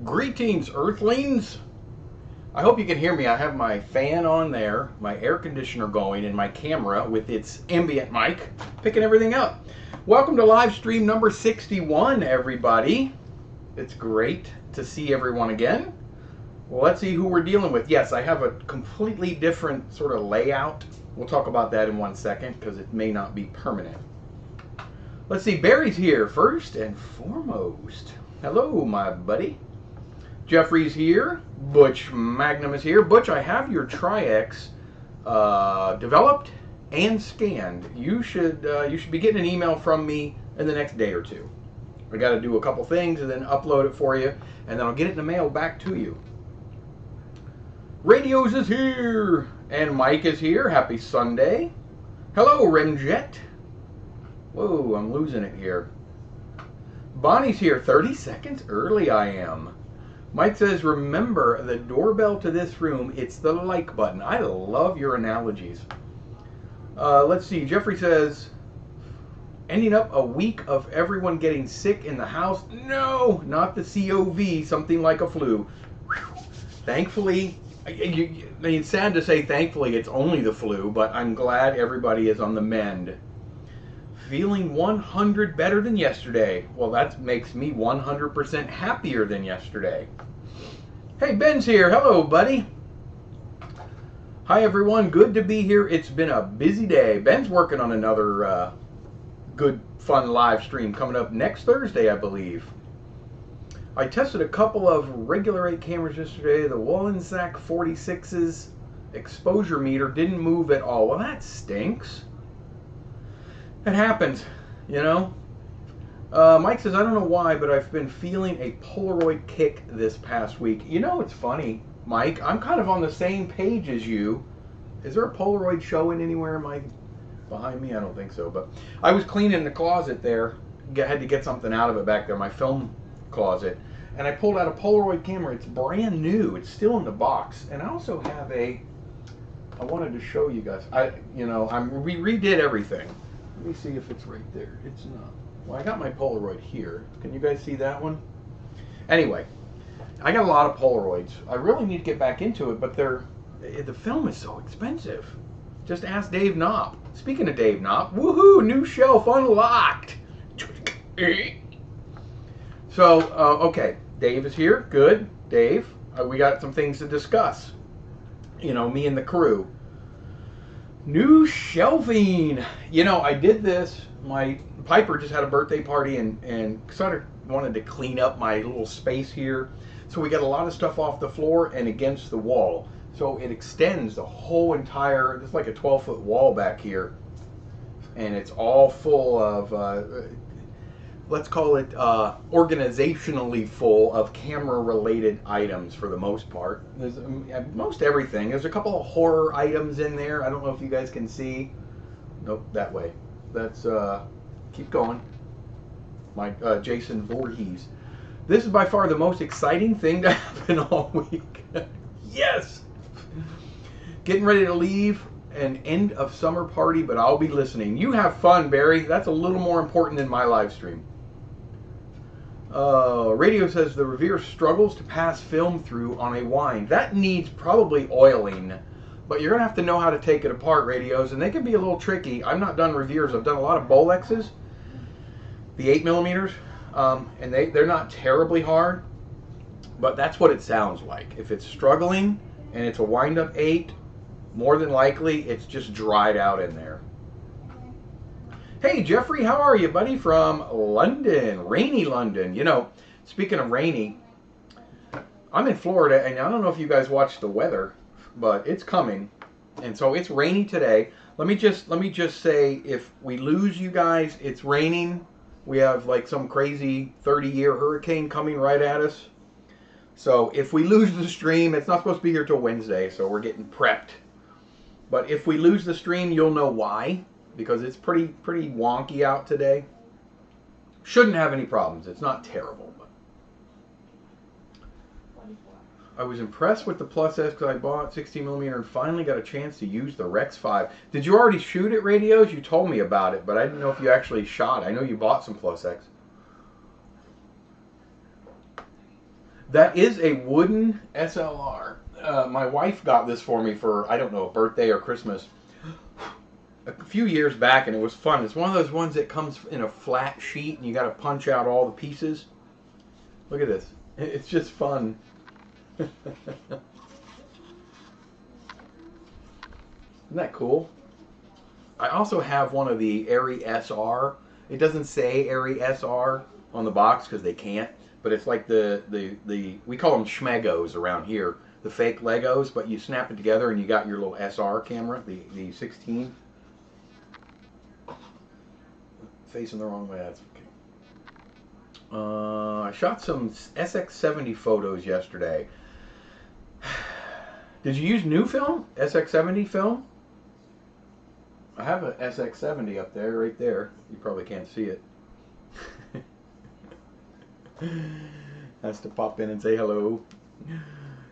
Greetings, Earthlings. I hope you can hear me. I have my fan on there, my air conditioner going, and my camera with its ambient mic picking everything up. Welcome to live stream number 61, everybody. It's great to see everyone again. Well, let's see who we're dealing with. Yes, I have a completely different sort of layout. We'll talk about that in 1 second because it may not be permanent. Let's see, Barry's here first and foremost. Hello, my buddy. Jeffrey's here. Butch Magnum is here. Butch, I have your Tri-X developed and scanned. You should be getting an email from me in the next day or two. I got to do a couple things and then upload it for you, and then I'll get it in the mail back to you. Radios is here, and Mike is here. Happy Sunday. Hello, Remjet. Whoa, I'm losing it here. Bonnie's here. 30 seconds early I am. Mike says, remember the doorbell to this room, it's the like button. I love your analogies. Let's see, Jeffrey says, ending up a week of everyone getting sick in the house. No, not the COVID, something like a flu. Whew. Thankfully, it's sad to say thankfully it's only the flu, but I'm glad everybody is on the mend. Feeling 100 better than yesterday. Well, that makes me 100% happier than yesterday. Hey, Ben's here. Hello, buddy. Hi, everyone. Good to be here. It's been a busy day. Ben's working on another good, fun live stream coming up next Thursday, I believe. I tested a couple of regular 8 cameras yesterday. The Wollensack 46's exposure meter didn't move at all. Well, that stinks. It happens, you know. Mike says, I don't know why, but I've been feeling a Polaroid kick this past week. You know, it's funny, Mike. I'm kind of on the same page as you. Is there a Polaroid showing anywhere, Mike? Behind me? I don't think so. But I was cleaning the closet there. Had to get something out of it back there, my film closet. And I pulled out a Polaroid camera. It's brand new. It's still in the box. And I also have I wanted to show you guys. We redid everything. Let me see if it's right there. It's not. Well, I got my Polaroid here. Can you guys see that one? Anyway, I got a lot of Polaroids. I really need to get back into it, but the film is so expensive. Just ask Dave Knopp. Speaking of Dave Knopp, woohoo, new shelf unlocked. So, okay, Dave is here. Good. Dave, we got some things to discuss. You know, me and the crew. New shelving. You know, I did this. My Piper just had a birthday party and sort of wanted to clean up my little space here. So we got a lot of stuff off the floor and against the wall. So it extends the whole entire, it's like a 12-foot wall back here. And it's all full of, let's call it organizationally full of camera-related items for the most part. There's most everything. There's a couple of horror items in there. I don't know if you guys can see. Nope, that way. That's, keep going. My Jason Voorhees. This is by far the most exciting thing to happen all week. Yes! Getting ready to leave an end of summer party, but I'll be listening. You have fun, Barry. That's a little more important than my live stream. Radio says the Revere struggles to pass film through on a wind. That needs probably oiling, but you're going to have to know how to take it apart, Radios, and they can be a little tricky. I've not done Reveres. I've done a lot of Bolexes, the 8mm, and they're not terribly hard, but that's what it sounds like. If it's struggling and it's a wind-up 8, more than likely it's just dried out in there. Hey, Jeffrey, how are you, buddy? From London, rainy London. You know, speaking of rainy, I'm in Florida, and I don't know if you guys watch the weather, but it's coming, and so it's rainy today. Let me just say, if we lose you guys, it's raining. We have like some crazy 30-year hurricane coming right at us. So if we lose the stream, it's not supposed to be here till Wednesday, so we're getting prepped. But if we lose the stream, you'll know why. Because it's pretty wonky out today. Shouldn't have any problems. It's not terrible. But I was impressed with the Plus S because I bought 16mm and finally got a chance to use the Rex 5. Did you already shoot it, Radios? You told me about it, but I didn't know if you actually shot. I know you bought some Plus X. That is a wooden SLR. My wife got this for me for, I don't know, a birthday or Christmas a few years back, and it was fun. It's one of those ones that comes in a flat sheet, and you got to punch out all the pieces. Look at this. It's just fun. Isn't that cool? I also have one of the Airy SR. It doesn't say Airy SR on the box because they can't, but it's like the we call them Schmegos around here, the fake Legos, but you snap it together and you got your little SR camera, the 16. Facing the wrong way, that's okay. I shot some SX70 photos yesterday. Did you use new film? SX70 film? I have an SX70 up there, right there. You probably can't see it. Has to pop in and say hello.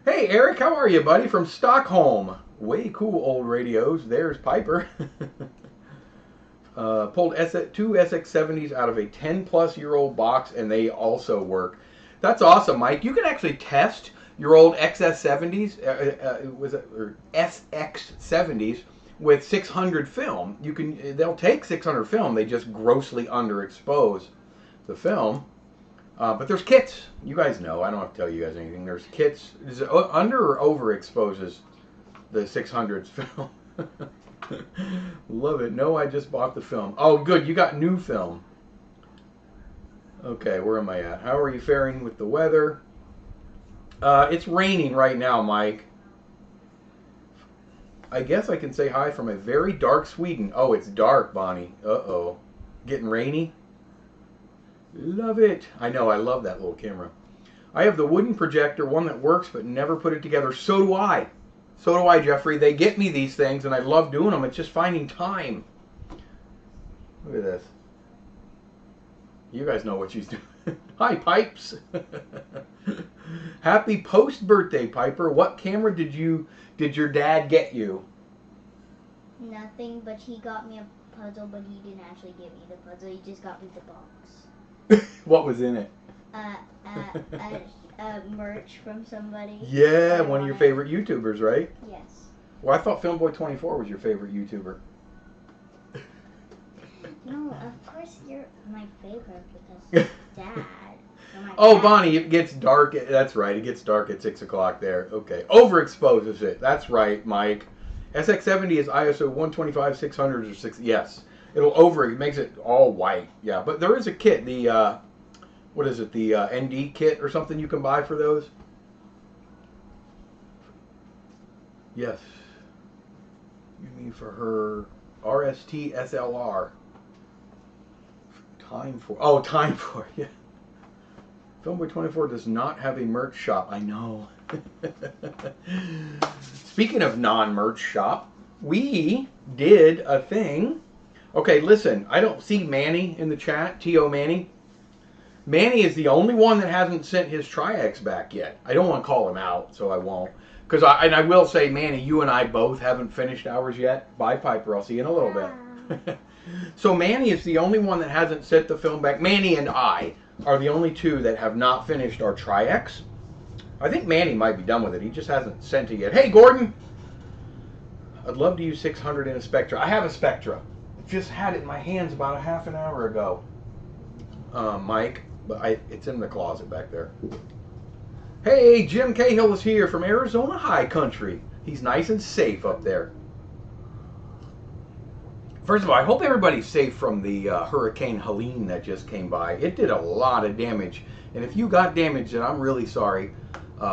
Hey Eric, how are you, buddy? From Stockholm. Way cool old radios. There's Piper. Pulled two SX70s out of a 10-plus-year-old box, and they also work. That's awesome, Mike. You can actually test your old XS70s, or SX70s, with 600 film. They'll take 600 film. They just grossly underexpose the film. But there's kits. You guys know. I don't have to tell you guys anything. There's kits. Is it under or overexposes the 600s film? Love it. No, I just bought the film. Oh, good. You got new film. Okay, where am I at? How are you faring with the weather? It's raining right now, Mike. I guess I can say hi from a very dark Sweden. Oh, it's dark, Bonnie. Uh-oh. Getting rainy? Love it. I know. I love that little camera. I have the wooden projector, one that works but never put it together. So do I. So do I, Jeffrey. They get me these things, and I love doing them. It's just finding time. Look at this. You guys know what she's doing. Hi, Pipes. Happy post-birthday, Piper. What camera did your dad get you? Nothing, but he got me a puzzle, but he didn't actually give me the puzzle. He just got me the box. What was in it? Merch from somebody. Yeah, one of your favorite YouTubers, right? Yes. Well, I thought Filmboy24 was your favorite YouTuber. No, of course you're my favorite because Dad. Oh, Bonnie, it gets dark. That's right. It gets dark at 6 o'clock there. Okay. Overexposes it. That's right, Mike. SX70 is ISO 125, 600, or 6. Yes. It makes it all white. Yeah. But there is a kit. The, what is it? The ND kit or something you can buy for those? Yes. You mean for her RST SLR. Time for. Yeah. Filmboy24 does not have a merch shop. I know. Speaking of non-merch shop, we did a thing. Okay, listen. I don't see Manny in the chat. T.O. Manny. Manny is the only one that hasn't sent his Tri-X back yet. I don't want to call him out, so I won't. Because I will say, Manny, you and I both haven't finished ours yet. Bye, Piper. I'll see you in a little bit. So Manny is the only one that hasn't sent the film back. Manny and I are the only two that have not finished our Tri-X. I think Manny might be done with it. He just hasn't sent it yet. Hey, Gordon! I'd love to use 600 in a Spectra. I have a Spectra. I just had it in my hands about a half an hour ago, Mike. But it's in the closet back there. Hey, Jim Cahill is here from Arizona High Country. He's nice and safe up there. First of all, I hope everybody's safe from the Hurricane Helene that just came by. It did a lot of damage, and if you got damaged, then I'm really sorry.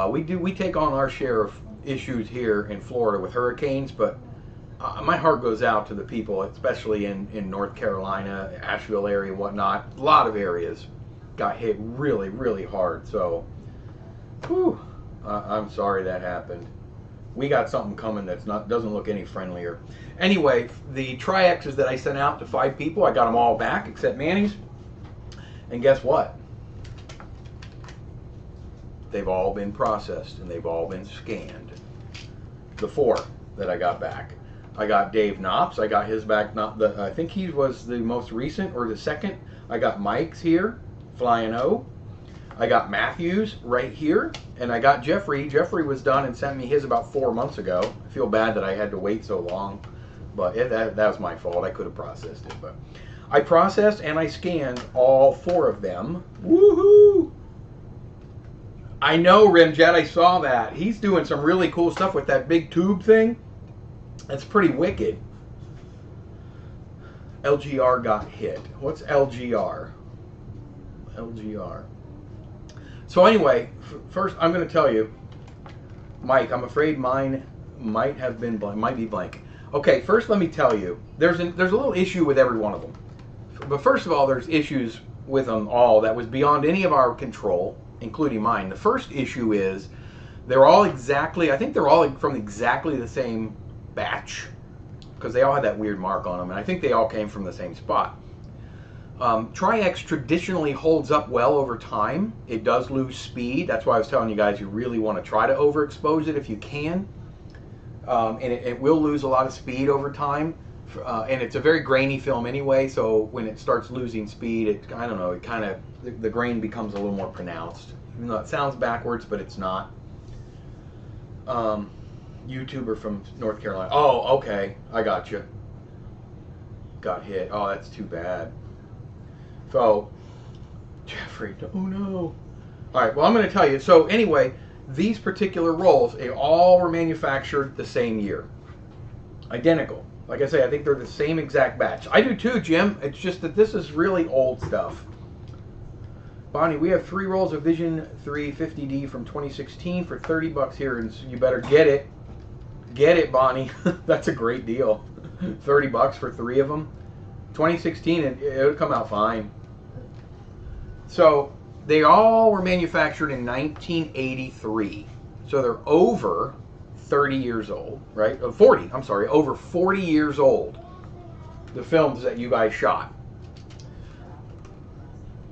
We take on our share of issues here in Florida with hurricanes, but my heart goes out to the people, especially in North Carolina, Asheville area, whatnot. A lot of areas got hit really, really hard. So, whew, I'm sorry that happened. We got something coming that's doesn't look any friendlier. Anyway, the Tri-X's that I sent out to 5 people, I got them all back except Manny's. And guess what? They've all been processed and they've all been scanned. The 4 that I got back. I got Dave Knops. I got his back. I think he was the most recent or the second. I got Mike's here, Flying O. I got Matthew's right here, and I got Jeffrey. Jeffrey was done and sent me his about 4 months ago. I feel bad that I had to wait so long, but that was my fault. I could have processed it, but I processed and I scanned all 4 of them. Woohoo! I know, Rimjet, I saw that. He's doing some really cool stuff with that big tube thing. That's pretty wicked. LGR got hit. What's LGR? LGR. So anyway, first I'm going to tell you, Mike, I'm afraid mine might have been blank, might be blank. Okay, first let me tell you, there's a little issue with every one of them. But first of all, there's issues with them all that was beyond any of our control, including mine. The first issue is they're all exactly, I think they're all from exactly the same batch, because they all had that weird mark on them, and I think they all came from the same spot. Tri-X traditionally holds up well over time. It does lose speed. That's why I was telling you guys you really want to try to overexpose it if you can. And it will lose a lot of speed over time. And it's a very grainy film anyway, so when it starts losing speed, I don't know, it kind of, the grain becomes a little more pronounced. Even though it sounds backwards, but it's not. YouTuber from North Carolina. Oh, okay. I got you. Got hit. Oh, that's too bad. So, Jeffrey, oh no. All right, well, I'm going to tell you. So, anyway, these particular rolls, they all were manufactured the same year. Identical. Like I say, I think they're the same exact batch. I do too, Jim. It's just that this is really old stuff. Bonnie, we have 3 rolls of Vision 350D from 2016 for $30 here, and so you better get it. Get it, Bonnie. That's a great deal. $30 for 3 of them. 2016, it would come out fine. So they all were manufactured in 1983. So they're over 30 years old, right? 40, I'm sorry, over 40 years old. The films that you guys shot.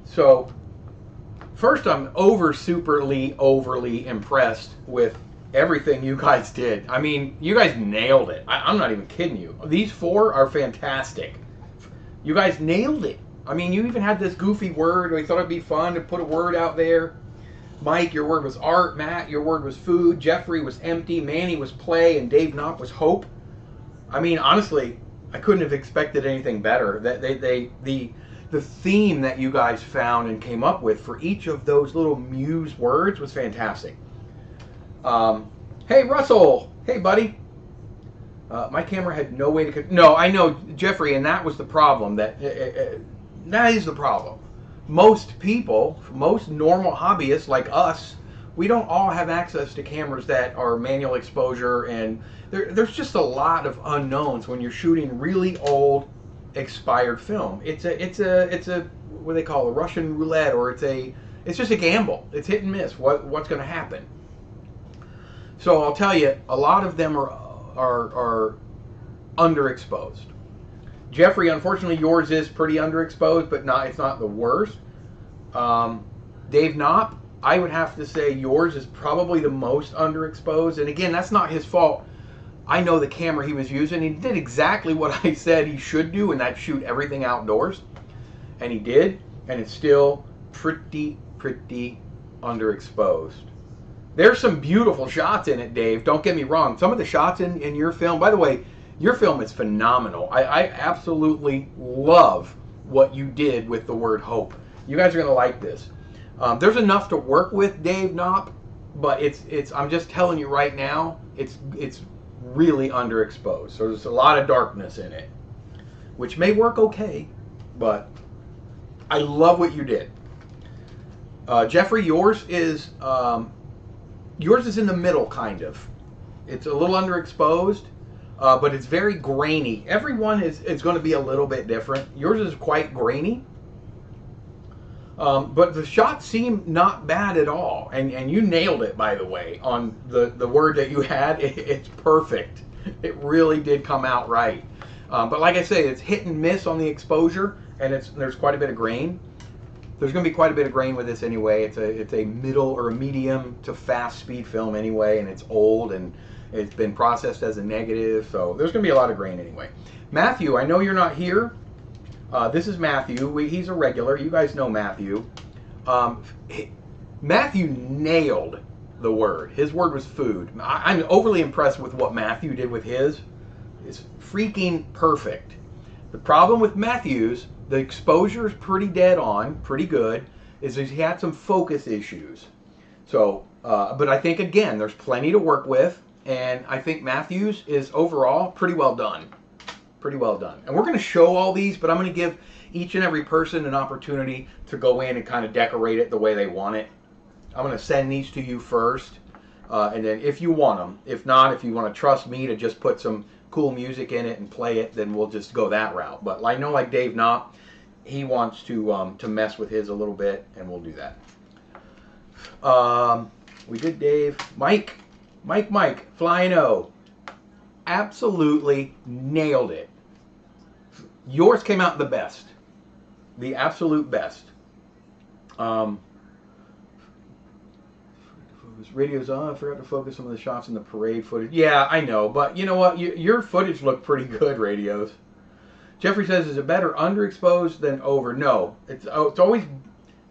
So first, I'm overly impressed with everything you guys did. I mean, you guys nailed it. I'm not even kidding you. These 4 are fantastic. You guys nailed it. I mean, you even had this goofy word. We thought it'd be fun to put a word out there. Mike, your word was art. Matt, your word was food. Jeffrey was empty. Manny was play. And Dave Knopp was hope. I mean, honestly, I couldn't have expected anything better. The theme that you guys found and came up with for each of those little muse words was fantastic. Hey, Russell. Hey, buddy. My camera had no way to... No, I know, Jeffrey, and that was the problem. That is the problem. Most people, most normal hobbyists like us, we don't all have access to cameras that are manual exposure, and there's just a lot of unknowns when you're shooting really old, expired film. It's a what do they call a Russian roulette, or it's just a gamble. It's hit and miss. What's going to happen? So I'll tell you, a lot of them are underexposed. Jeffrey, unfortunately, yours is pretty underexposed, but it's not the worst. Dave Knopp, I would have to say yours is probably the most underexposed. And again, that's not his fault. I know the camera he was using. He did exactly what I said he should do, and that's shoot everything outdoors. And he did, and it's still pretty underexposed. There's some beautiful shots in it, Dave. Don't get me wrong. Some of the shots in your film, by the way, your film is phenomenal. I absolutely love what you did with the word hope. You guys are going to like this. There's enough to work with, Dave Knopp, but I'm just telling you right now, it's really underexposed. So there's a lot of darkness in it, which may work okay, but I love what you did. Jeffrey, yours is in the middle, kind of. It's a little underexposed, but it's very grainy. Everyone is going to be a little bit different. Yours is quite grainy. But the shots seem not bad at all. And you nailed it, by the way, on the word that you had. It's perfect. It really did come out right. But like I say, it's hit and miss on the exposure, and there's quite a bit of grain. There's going to be quite a bit of grain with this anyway. It's a middle or a medium to fast speed film anyway, and it's old, and it's been processed as a negative, so there's going to be a lot of grain anyway. Matthew, I know you're not here. This is Matthew. He's a regular. You guys know Matthew. Matthew nailed the word. His word was food. I'm overly impressed with what Matthew did with his. It's freaking perfect. The problem with Matthew's, the exposure is pretty dead on, pretty good, is he had some focus issues. So, but I think, again, there's plenty to work with, and I think Matthew's is overall pretty well done. Pretty well done. And we're going to show all these, but I'm going to give each and every person an opportunity to go in and kind of decorate it the way they want it. I'm going to send these to you first, and then if you want them. If not, if you want to trust me to just put some cool music in it and play it, then we'll just go that route. But I know, like Dave Knott, he wants to mess with his a little bit, and we'll do that. We did Dave. Mike, Flying O. Absolutely nailed it. Yours came out the best. The absolute best. Radio's on. I forgot to focus some of the shots in the parade footage. Yeah, I know, but you know what? Your footage looked pretty good, Radios. Jeffrey says, is it better underexposed than over? No. It's always,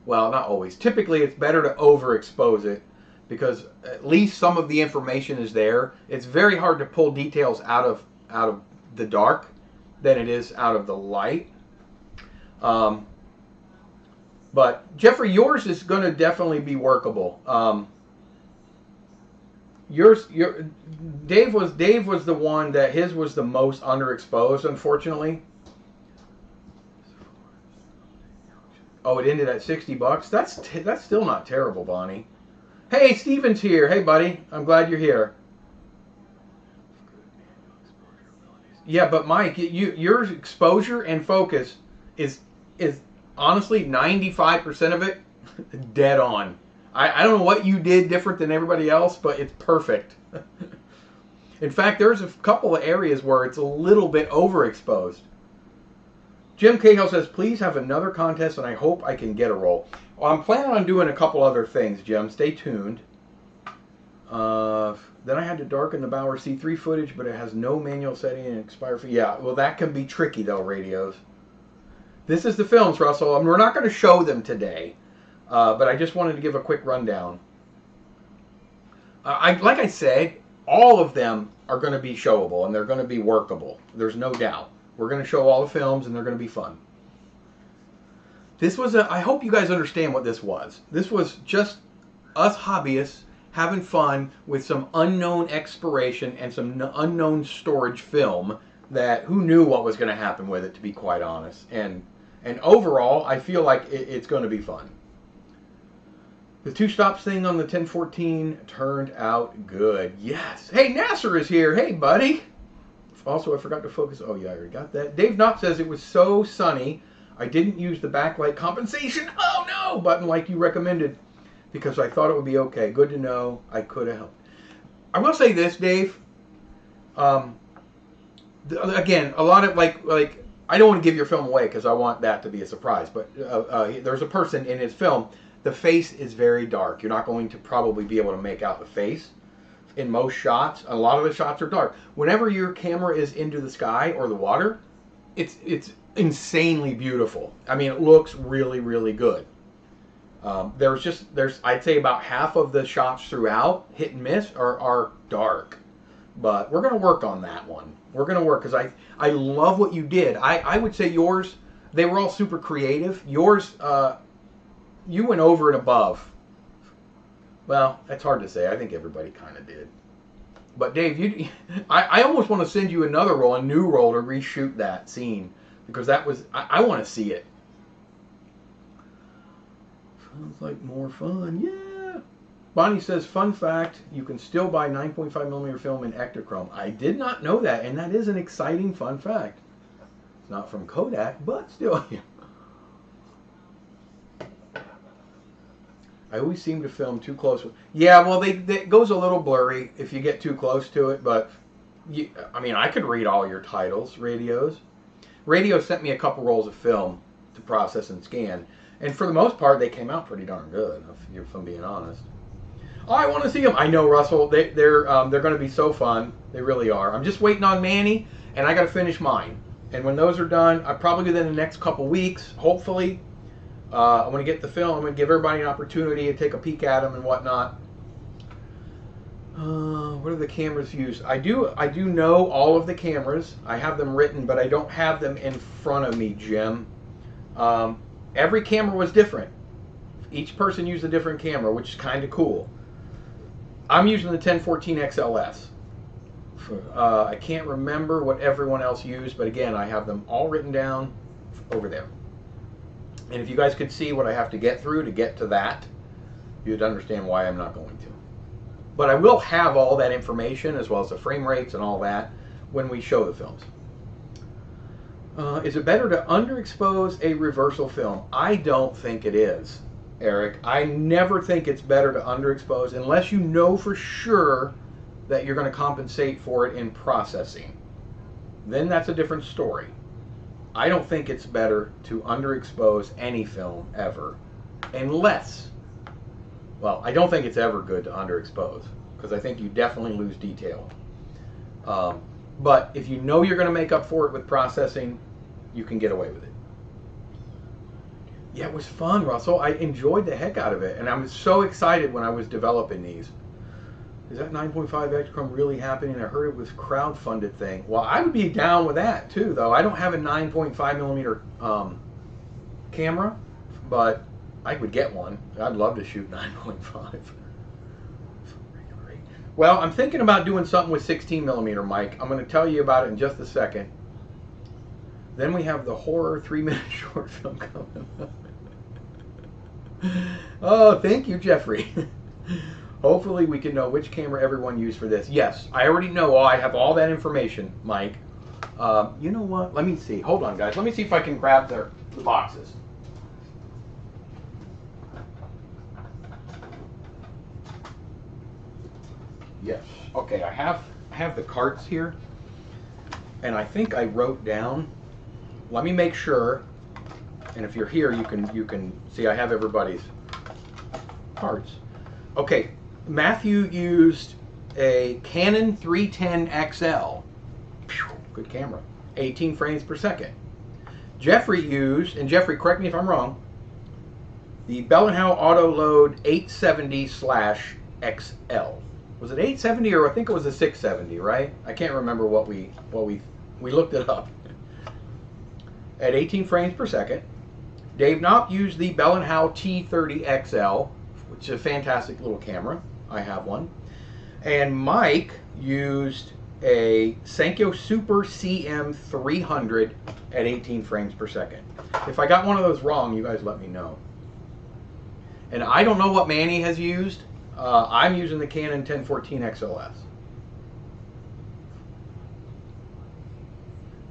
well, not always. Typically, it's better to overexpose it because at least some of the information is there. It's very hard to pull details out of the dark than it is out of the light. But Jeffrey, yours is going to definitely be workable. Dave was the one that his was the most underexposed, unfortunately. Oh, it ended at $60. That's still not terrible, Bonnie. Hey, Steven's here. Hey, buddy. I'm glad you're here. Yeah, but Mike, your exposure and focus is honestly 95% of it dead on. I don't know what you did different than everybody else, but it's perfect. In fact, there's a couple of areas where it's a little bit overexposed. Jim Cahill says, please have another contest, and I hope I can get a roll. Well, I'm planning on doing a couple other things, Jim. Stay tuned. Then I had to darken the Bauer C3 footage, but it has no manual setting and expire fee. Yeah, well, that can be tricky, though, Radios. This is the films, Russell. We're not going to show them today, but I just wanted to give a quick rundown. Like I said, all of them are going to be showable, and they're going to be workable. There's no doubt. We're going to show all the films, and they're going to be fun. This was I hope you guys understand what this was. This was just us hobbyists having fun with some unknown expiration and some unknown storage film that who knew what was going to happen with it, to be quite honest. And overall, I feel like it's going to be fun. The two stops thing on the 1014 turned out good. Yes. Hey, Nasser is here. Hey, buddy. Also, I forgot to focus. Oh, yeah, I already got that. Dave Knott says it was so sunny, I didn't use the backlight compensation, oh no, button like you recommended because I thought it would be okay. Good to know. I could have helped. I will say this, Dave. Again, a lot of like I don't want to give your film away because I want that to be a surprise. But there's a person in his film. The face is very dark. You're not going to probably be able to make out the face in most shots. A lot of the shots are dark. Whenever your camera is into the sky or the water, it's insanely beautiful. I mean, it looks really, really good. There's I'd say about half of the shots throughout, hit and miss, are dark. But we're going to work on that one. We're going to work because I love what you did. I would say yours, they were all super creative. Yours, you went over and above. Well, that's hard to say. I think everybody kind of did. But Dave, I almost want to send you another roll, a new roll to reshoot that scene. Because that was, I want to see it. Sounds like more fun. Yeah. Bonnie says, fun fact, you can still buy 9.5mm film in Ektachrome. I did not know that, and that is an exciting fun fact. It's not from Kodak, but still. I always seem to film too close. Yeah, well, it goes a little blurry if you get too close to it, but I mean, I could read all your titles, Radios. Radio sent me a couple rolls of film to process and scan, and for the most part, they came out pretty darn good, if I'm being honest. Oh, I want to see them. I know, Russell. They're going to be so fun. They really are. I'm just waiting on Manny, and I got to finish mine. And when those are done, I probably within the next couple weeks, hopefully, I'm going to get the film. I'm going to give everybody an opportunity to take a peek at them and whatnot. What are the cameras used? I do know all of the cameras. I have them written, but I don't have them in front of me, Jim. Every camera was different. Each person used a different camera, which is kind of cool. I'm using the 1014 XLS. I can't remember what everyone else used, but again, I have them all written down over there. And if you guys could see what I have to get through to get to that, you'd understand why I'm not going to. But I will have all that information, as well as the frame rates and all that, when we show the films. Is it better to underexpose a reversal film? I don't think it is, Eric. I never think it's better to underexpose unless you know for sure that you're going to compensate for it in processing. Then that's a different story. I don't think it's better to underexpose any film ever, unless, well, I don't think it's ever good to underexpose, because I think you definitely lose detail. But if you know you're going to make up for it with processing, you can get away with it. Yeah, it was fun, Russell. I enjoyed the heck out of it, and I was so excited when I was developing these. Is that 9.5 Exchrome really happening? I heard it was crowdfunded thing. Well, I would be down with that too, though. I don't have a 9.5 millimeter camera, but I would get one. I'd love to shoot 9.5. Well, I'm thinking about doing something with 16 millimeter, Mike. I'm going to tell you about it in just a second. Then we have the horror 3-minute short film coming up. Oh, thank you, Jeffrey. Hopefully we can know which camera everyone used for this. Yes, I already know. I have all that information, Mike. You know what? Let me see. Hold on, guys. Let me see if I can grab the boxes. Yes. Okay, I have the carts here, and I think I wrote down. Let me make sure. And if you're here, you can see I have everybody's carts. Okay, Matthew used a Canon 310 XL. Good camera. 18 frames per second. Jeffrey used, and Jeffrey, correct me if I'm wrong, the Bell & Howell Auto Load 870/XL. Was it 870 or I think it was a 670, right? I can't remember what we looked it up. At 18 frames per second. Dave Knopp used the Bell & Howell T30XL, which is a fantastic little camera. I have one. And Mike used a Sankyo Super CM300 at 18 frames per second. If I got one of those wrong, you guys let me know. And I don't know what Manny has used. I'm using the Canon 1014 XLS.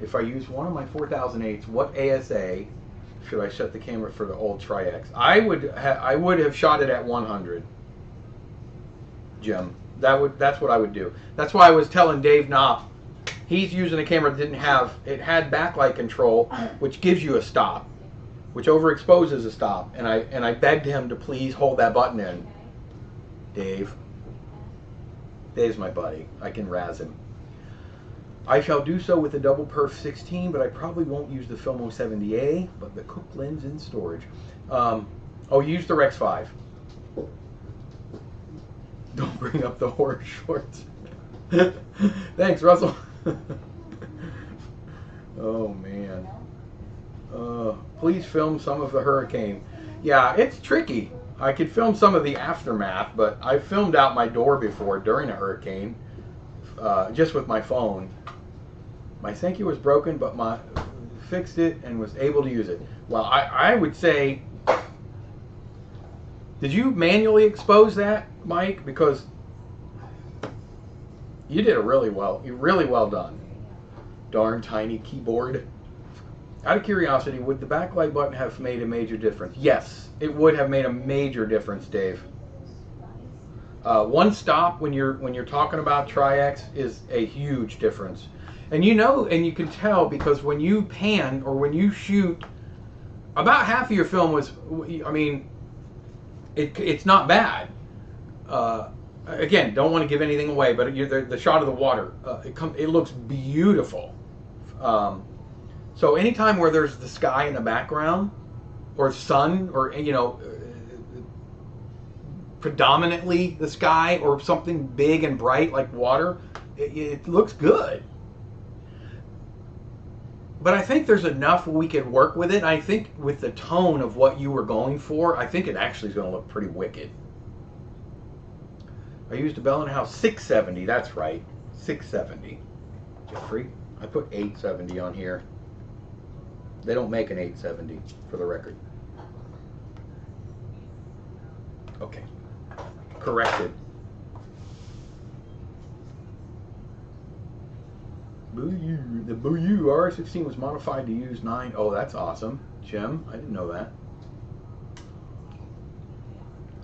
If I use one of my 4008s, what ASA should I set the camera for the old Tri-X? I would have shot it at 100. Jim, that's what I would do. That's why I was telling Dave Knopp, he's using a camera that it had backlight control, which gives you a stop, which overexposes a stop, and I begged him to please hold that button in. Dave's my buddy. I can razz him. I shall do so with the double perf 16, but I probably won't use the Filmo 70A, but the Cook lens in storage. Use the Rex 5. Don't bring up the horror shorts. Thanks, Russell. Oh, man. Please film some of the hurricane. Yeah, it's tricky. I could film some of the aftermath, but I filmed out my door before during a hurricane, just with my phone. My Sankyo was broken, but fixed it and was able to use it. Well, I would say, did you manually expose that, Mike? Because you did it really well. You're really well done. Darn tiny keyboard. Out of curiosity, would the backlight button have made a major difference? Yes, it would have made a major difference, Dave. One stop when you're talking about Tri-X is a huge difference. And you know, and you can tell because when you pan or when you shoot, about half of your film was, I mean, it's not bad. Again, don't want to give anything away, but the shot of the water, it looks beautiful. So anytime where there's the sky in the background, or sun, or predominantly the sky, or something big and bright like water, it looks good. But I think there's enough we could work with it. I think with the tone of what you were going for, I think it actually is going to look pretty wicked. I used a Bell & House 670. That's right, 670. Jeffrey, I put 870 on here. They don't make an 870, for the record. Okay, corrected. The Boo R16 was modified to use 9. Oh, that's awesome. Jim, I didn't know that.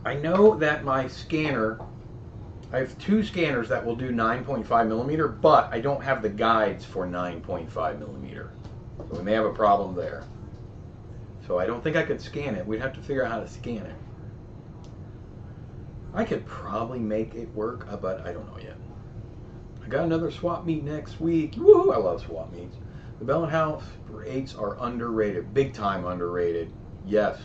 I know that my scanner, I have 2 scanners that will do 9.5 millimeter, but I don't have the guides for 9.5 millimeter. So we may have a problem there. So I don't think I could scan it. We'd have to figure out how to scan it. I could probably make it work, but I don't know yet. I got another swap meet next week. Woo! I love swap meets. The Bell & House 8s are underrated. Big time underrated. Yes.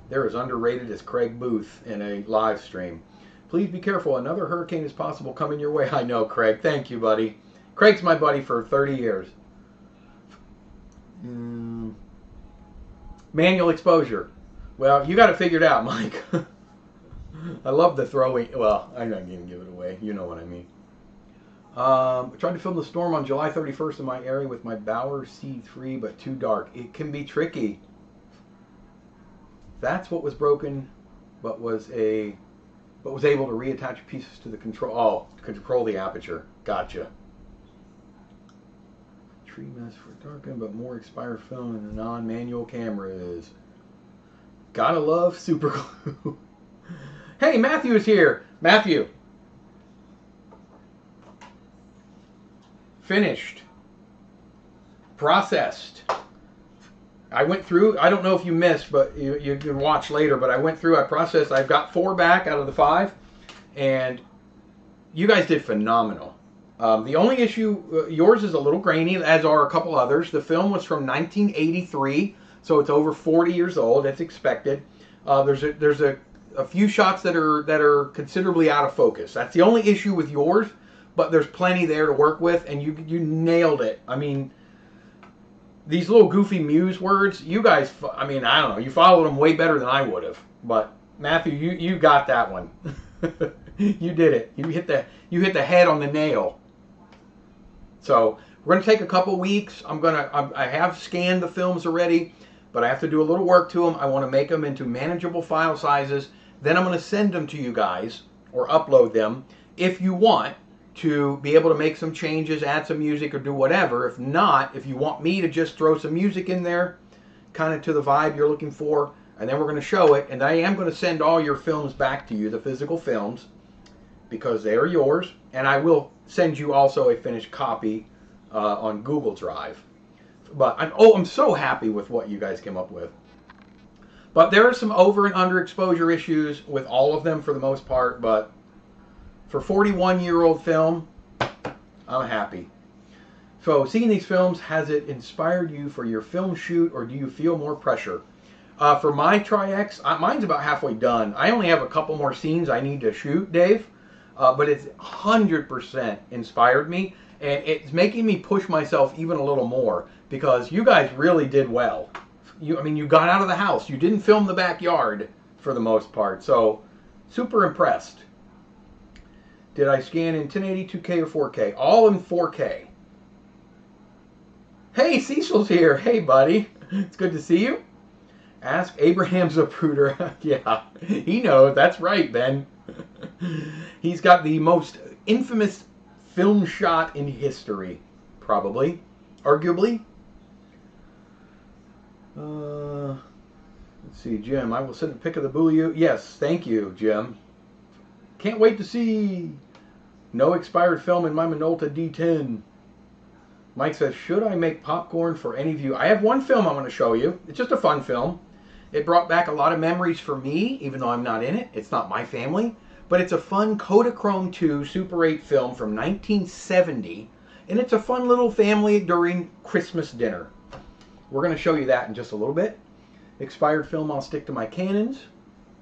They're as underrated as Craig Booth in a live stream. Please be careful. Another hurricane is possible coming your way. I know, Craig. Thank you, buddy. Craig's my buddy for 30 years. Manual exposure. Well, you got to figure it out, Mike. I love the throwing. Well, I'm not going to give it away. You know what I mean. I tried to film the storm on July 31st in my area with my Bauer C3, but too dark. It can be tricky. That's what was broken, but was able to reattach pieces to the control. Oh, control the aperture. Gotcha. Tree mess for darkened, but more expired film in the non-manual cameras. Gotta love super glue. Hey, Matthew is here. Matthew. Finished. Processed. I went through, I don't know if you missed, but you can watch later, but I went through, I processed, I've got 4 back out of the 5, and you guys did phenomenal. The only issue, yours is a little grainy, as are a couple others. The film was from 1983, so it's over 40 years old. That's expected. There's a few shots that are considerably out of focus. That's the only issue with yours, but there's plenty there to work with, and you nailed it. I mean, these little goofy Muse words, you guys, I mean, I don't know, you followed them way better than I would have. But Matthew, you got that one. You did it. You hit the head on the nail. So we're gonna take a couple weeks. I have scanned the films already, but I have to do a little work to them. I want to make them into manageable file sizes. Then I'm going to send them to you guys or upload them if you want to be able to make some changes, add some music, or do whatever. If not, if you want me to just throw some music in there, kind of to the vibe you're looking for, and then we're going to show it. And I am going to send all your films back to you, the physical films, because they are yours. And I will send you also a finished copy on Google Drive. But I'm so happy with what you guys came up with. But there are some over and under exposure issues with all of them for the most part, but for 41-year-old film, I'm happy. So seeing these films, has it inspired you for your film shoot, or do you feel more pressure? For my Tri-X, mine's about halfway done. I only have a couple more scenes I need to shoot, Dave, but it's 100% inspired me, and it's making me push myself even a little more, because you guys really did well. I mean, you got out of the house. You didn't film the backyard for the most part, so super impressed. Did I scan in 1080, 2K, or 4K? All in 4K. Hey, Cecil's here. Hey, buddy. It's good to see you. Ask Abraham Zapruder. Yeah, he knows. That's right, Ben. He's got the most infamous film shot in history, probably. Arguably. Let's see, Jim. I will send a pic of the Booyah. Yes, thank you, Jim. Can't wait to see. No expired film in my Minolta D10. Mike says, should I make popcorn for any of you? I have one film I'm going to show you. It's just a fun film. It brought back a lot of memories for me, even though I'm not in it. It's not my family. But it's a fun Kodachrome 2 Super 8 film from 1970. And it's a fun little family during Christmas dinner. We're going to show you that in just a little bit. Expired film, I'll stick to my Canons.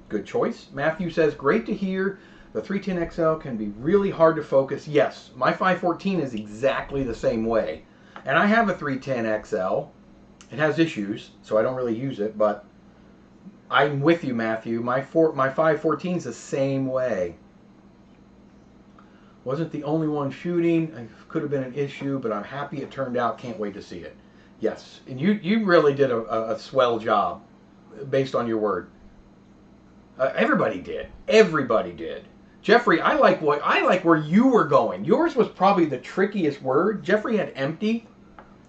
Good choice. Matthew says, great to hear. The 310 XL can be really hard to focus. Yes, my 514 is exactly the same way. And I have a 310 XL. It has issues, so I don't really use it, but I'm with you, Matthew. My 514 is the same way. Wasn't the only one shooting. It could have been an issue, but I'm happy it turned out. Can't wait to see it. Yes, and you really did a swell job based on your word. Everybody did. Everybody did. Jeffrey, I like where you were going. Yours was probably the trickiest word. Jeffrey had empty.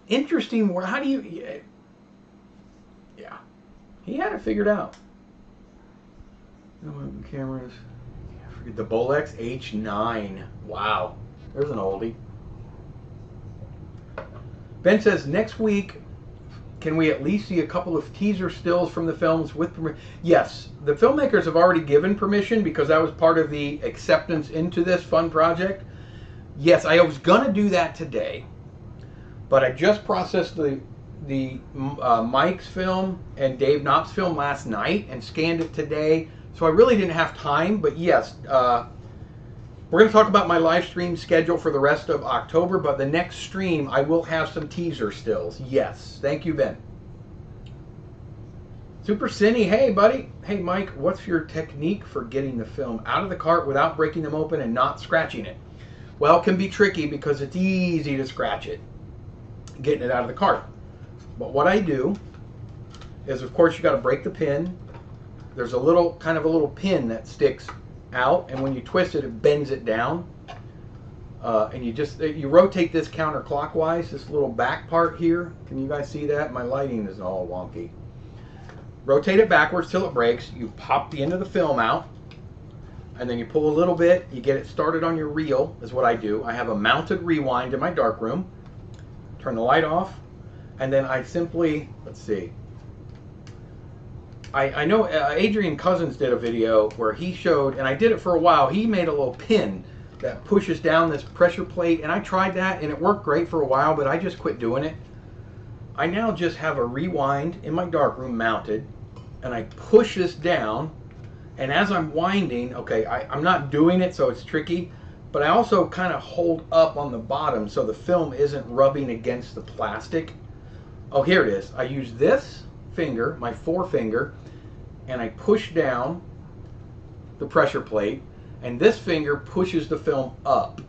Interesting word. How do you... Yeah. He had it figured out. Cameras. I forget the Bolex H9. Wow. There's an oldie. Ben says, next week, can we at least see a couple of teaser stills from the films with permission? Yes. The filmmakers have already given permission because that was part of the acceptance into this fun project. Yes, I was going to do that today. But I just processed the Mike's film and Dave Knopp's film last night and scanned it today. So I really didn't have time. But yes, we're going to talk about my live stream schedule for the rest of October. But the next stream, I will have some teaser stills. Yes. Thank you, Ben. Super Cine, hey buddy. Hey Mike, what's your technique for getting the film out of the cart without breaking them open and not scratching it? Well, it can be tricky because it's easy to scratch it, getting it out of the cart. But what I do is, of course, you got to break the pin. There's a little pin that sticks out, and when you twist it, it bends it down. And you rotate this counterclockwise, this little back part here. Can you guys see that? My lighting is all wonky. Rotate it backwards till it breaks. You pop the end of the film out, and then you pull a little bit. You get it started on your reel, is what I do. I have a mounted rewind in my darkroom. Turn the light off, and then I simply, let's see. I know Adrian Cousins did a video where he showed, and I did it for a while, he made a little pin that pushes down this pressure plate, and I tried that, and it worked great for a while, but I just quit doing it. I now just have a rewind in my darkroom mounted, and I push this down, and as I'm winding, okay, I'm not doing it, so it's tricky, but I also kind of hold up on the bottom so the film isn't rubbing against the plastic. Oh, here it is. I use this finger, my forefinger, and I push down the pressure plate, and this finger pushes the film up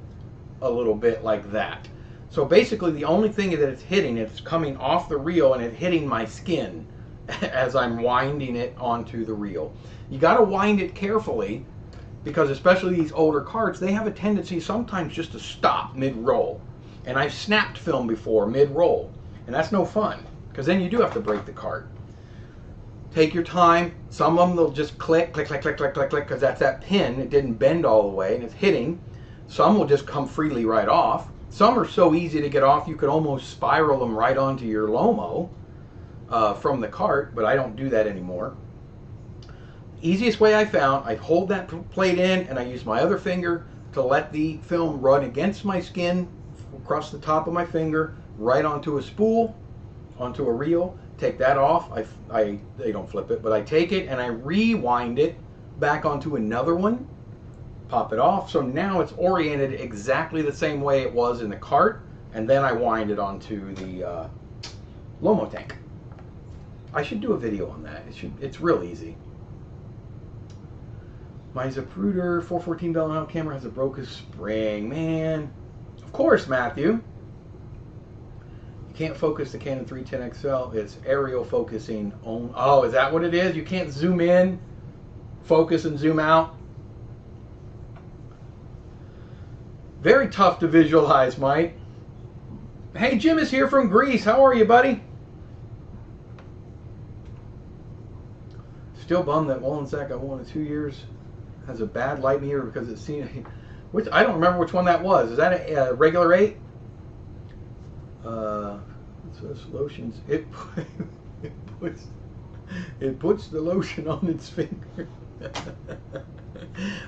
a little bit like that. So basically the only thing that it's hitting, it's coming off the reel and it's hitting my skin as I'm winding it onto the reel. You got to wind it carefully because especially these older carts, they have a tendency sometimes just to stop mid-roll. And I've snapped film before mid-roll, and that's no fun because then you do have to break the cart. Take your time. Some of them they'll just click, click, click, click, click, click, click because that's that pin. It didn't bend all the way and it's hitting. Some will just come freely right off. Some are so easy to get off you could almost spiral them right onto your Lomo from the cart, but I don't do that anymore. Easiest way I found, I hold that plate in and I use my other finger to let the film run against my skin across the top of my finger right onto a spool, onto a reel. Take that off. They don't flip it, but I take it and I rewind it back onto another one. Pop it off. So now it's oriented exactly the same way it was in the cart, and then I wind it onto the Lomo tank. I should do a video on that. It's real easy. My Zapruder 414 bell mount camera has a broken spring. Man, of course, Matthew. You can't focus the Canon 310 XL. It's aerial focusing. Oh, is that what it is? You can't zoom in, focus, and zoom out? Very tough to visualize, Mike. Hey, Jim is here from Greece. How are you, buddy? Still bummed that Wollensack got one in 2 years. Has a bad light meter because it's seen. Which I don't remember which one that was. Is that a regular 8? Lotions. It puts the lotion on its finger.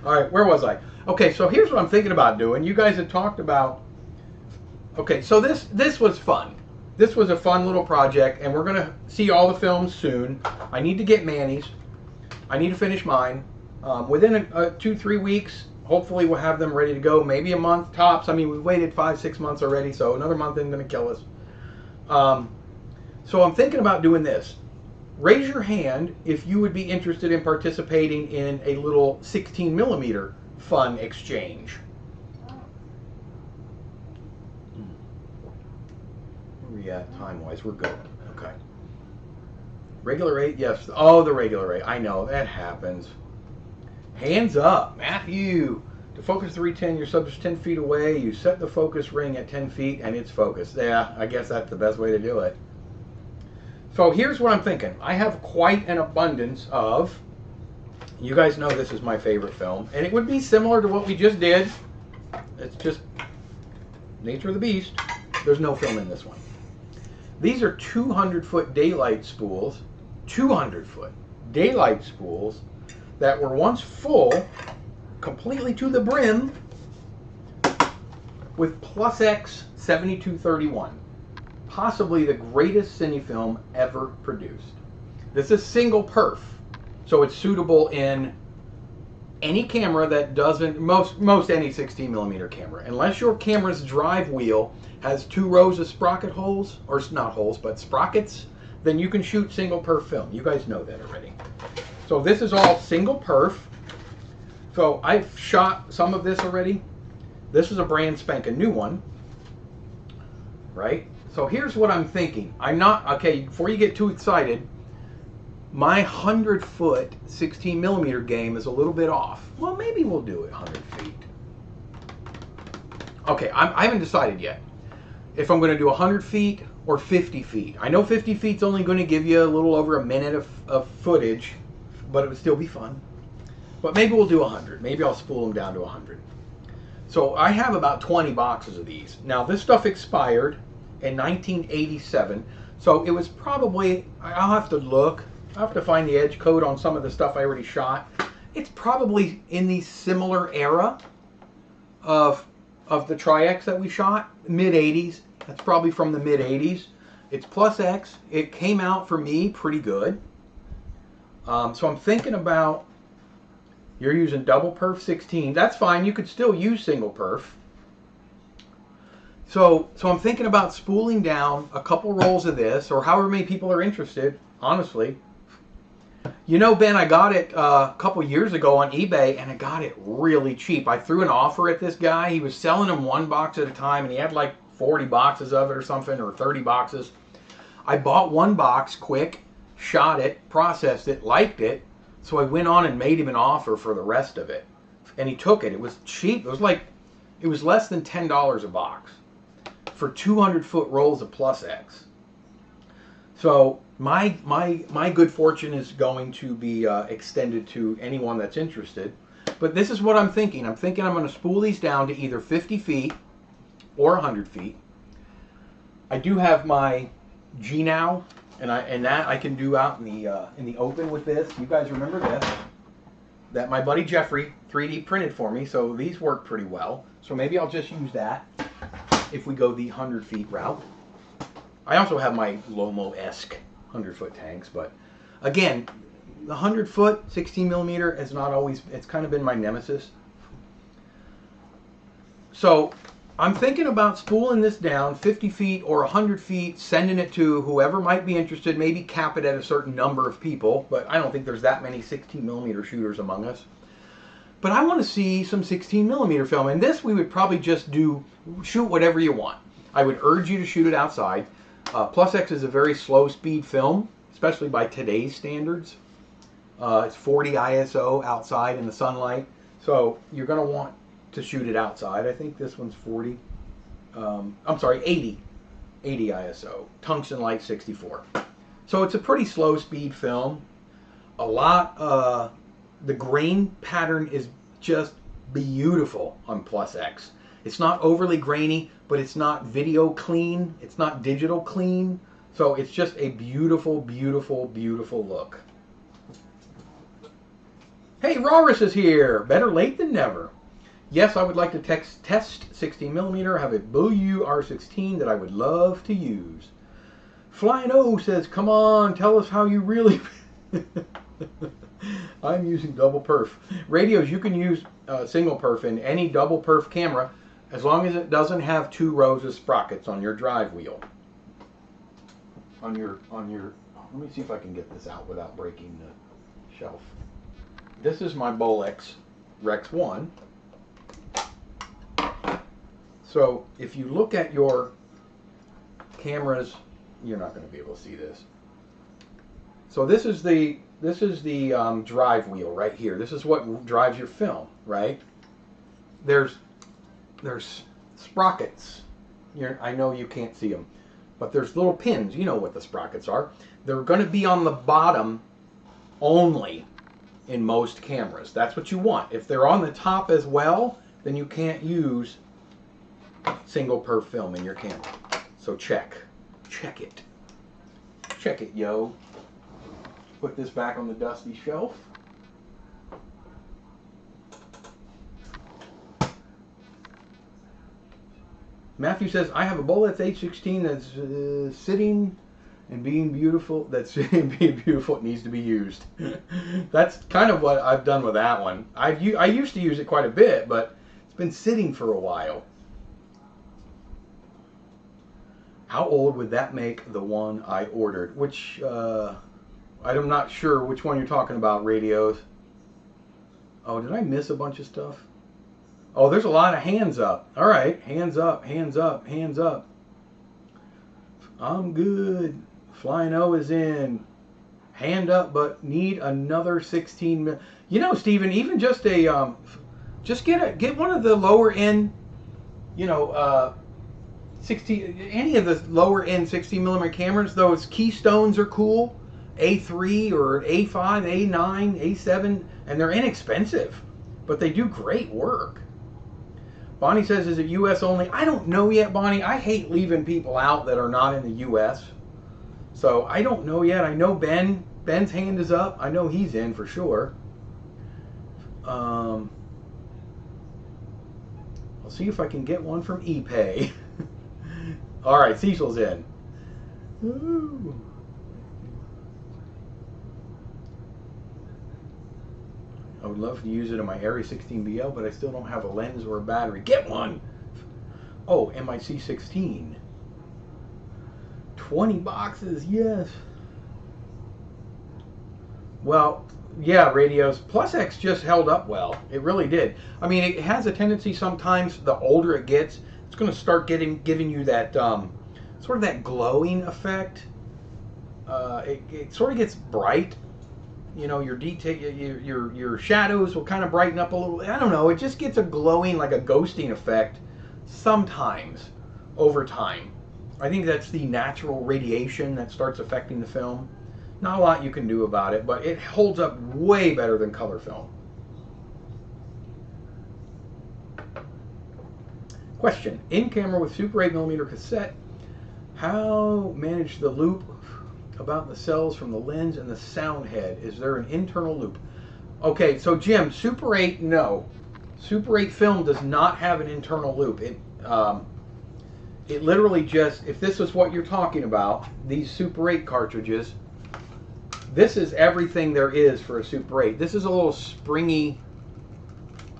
All right, where was I? Okay, so here's what I'm thinking about doing. You guys had talked about. Okay, so this was fun. this was a fun little project, and we're going to see all the films soon. I need to get Manny's. I need to finish mine. Within 2-3 weeks, hopefully we'll have them ready to go. Maybe a month tops. I mean, we waited 5-6 months already, so another month isn't going to kill us. So I'm thinking about doing this. Raise your hand if you would be interested in participating in a little 16mm fun exchange. Where are we at time-wise? We're good. Okay. Regular rate? Yes. Oh, the regular rate. I know. That happens. Hands up. Matthew. To focus 310, your subject's 10 feet away. You set the focus ring at 10 feet, and it's focused. Yeah, I guess that's the best way to do it. So here's what I'm thinking. I have quite an abundance of, you guys know this is my favorite film, and it would be similar to what we just did. It's just nature of the beast. There's no film in this one. These are 200-foot daylight spools, 200-foot daylight spools that were once full, completely to the brim, with Plus X 7231. Possibly the greatest cine film ever produced. This is single perf, so it's suitable in any camera that doesn't, most any 16mm camera. Unless your camera's drive wheel has 2 rows of sprocket holes, or not holes, but sprockets, then you can shoot single perf film. You guys know that already. So this is all single perf. So I've shot some of this already. This is a brand spanking new one, right? So here's what I'm thinking. I'm not, okay, before you get too excited, my 100-foot 16mm game is a little bit off. Well, maybe we'll do it 100 feet. Okay, I haven't decided yet if I'm going to do 100 feet or 50 feet. I know 50 feet's only going to give you a little over a minute of footage, but it would still be fun. But maybe we'll do 100. Maybe I'll spool them down to 100. So I have about 20 boxes of these. Now, this stuff expired in 1987, so it was probably, I'll have to look, I'll have to find the edge code on some of the stuff I already shot. It's probably in the similar era of the Tri-X that we shot, mid-80s. That's probably from the mid-80s. It's Plus X. It came out for me pretty good. So I'm thinking about, you're using double perf 16. That's fine. You could still use single perf. So I'm thinking about spooling down a couple rolls of this, or however many people are interested, honestly. You know, Ben, I got it a couple years ago on eBay, and I got it really cheap. I threw an offer at this guy. He was selling them 1 box at a time, and he had like 40 boxes of it or something, or 30 boxes. I bought 1 box quick, shot it, processed it, liked it, so I went on and made him an offer for the rest of it. And he took it. It was cheap. It was less than $10 a box for 200-foot rolls of Plus X. So my good fortune is going to be extended to anyone that's interested. But this is what I'm thinking. I'm thinking I'm going to spool these down to either 50 feet or 100 feet. I do have my G-Now, and that I can do out in the open with this. You guys remember this? That my buddy Jeffrey 3D printed for me, so these work pretty well. So maybe I'll just use that if we go the 100 feet route. I also have my Lomo-esque 100-foot tanks, but again, the 100-foot 16mm is not always, it's kind of been my nemesis. So I'm thinking about spooling this down 50 feet or 100 feet, sending it to whoever might be interested, maybe cap it at a certain number of people, but I don't think there's that many 16mm shooters among us. But I want to see some 16mm film, and this we would probably just shoot whatever you want. I would urge you to shoot it outside. Plus X is a very slow speed film, especially by today's standards. It's 40 ISO outside in the sunlight, so you're going to want to shoot it outside. I think this one's 40. I'm sorry, 80 ISO, tungsten light 64. So it's a pretty slow speed film. The grain pattern is just beautiful on Plus X. It's not overly grainy, but it's not video clean. It's not digital clean. So it's just a beautiful, beautiful, beautiful look. Hey, Rauris is here. Better late than never. Yes, I would like to test 16mm. I have a Blue R16 that I would love to use. Flying O says, come on, tell us how you really... I'm using double perf. Radios, you can use single perf in any double perf camera as long as it doesn't have 2 rows of sprockets on your drive wheel. On your, let me see if I can get this out without breaking the shelf. This is my Bolex Rex 1. So if you look at your cameras, you're not going to be able to see this. So this is the drive wheel right here. This is what drives your film, right? There's sprockets. I know you can't see them, but there's little pins. You know what the sprockets are. They're going to be on the bottom only in most cameras. That's what you want. If they're on the top as well, then you can't use single perf film in your camera. So check it, yo. Put this back on the dusty shelf. Matthew says, I have a Bolex H16 that's sitting and being beautiful. That's sitting and being beautiful. It needs to be used. That's kind of what I've done with that one. I used to use it quite a bit, but it's been sitting for a while. How old would that make the one I ordered? Which, I'm not sure which one you're talking about, Radios. Oh, did I miss a bunch of stuff? Oh, there's a lot of hands up. All right, hands up, hands up, hands up. I'm good. Flying O is in. Hand up, but need another 16 mil. You know, Steven, even just a, just get one of the lower end, you know, 60, any of the lower end 16 millimeter cameras. Those Keystones are cool. A3 or A5, A9, A7, and they're inexpensive, but they do great work. Bonnie says, is it U.S. only? I don't know yet, Bonnie. I hate leaving people out that are not in the U.S. So I don't know yet. I know Ben's hand is up. I know he's in for sure. I'll see if I can get one from ePay. All right, Cecil's in. Ooh. I would love to use it in my Area 16BL, but I still don't have a lens or a battery. Get one! Oh, MIC16. 20 boxes, yes. Well, yeah, Radios. Plus X just held up well. It really did. I mean, it has a tendency sometimes, the older it gets, it's going to start giving you that sort of that glowing effect. It sort of gets bright. You know, your detail, your shadows will kind of brighten up a little. I don't know. It just gets a glowing, like a ghosting effect sometimes over time. I think that's the natural radiation that starts affecting the film. Not a lot you can do about it, but it holds up way better than color film. Question. In camera with Super 8mm cassette, how manage the loop about the cells from the lens and the sound head? Is there an internal loop? Okay, so Jim, Super 8, no. Super 8 film does not have an internal loop. It literally just, if this is what you're talking about, these Super 8 cartridges, this is everything there is for a Super 8. This is a little springy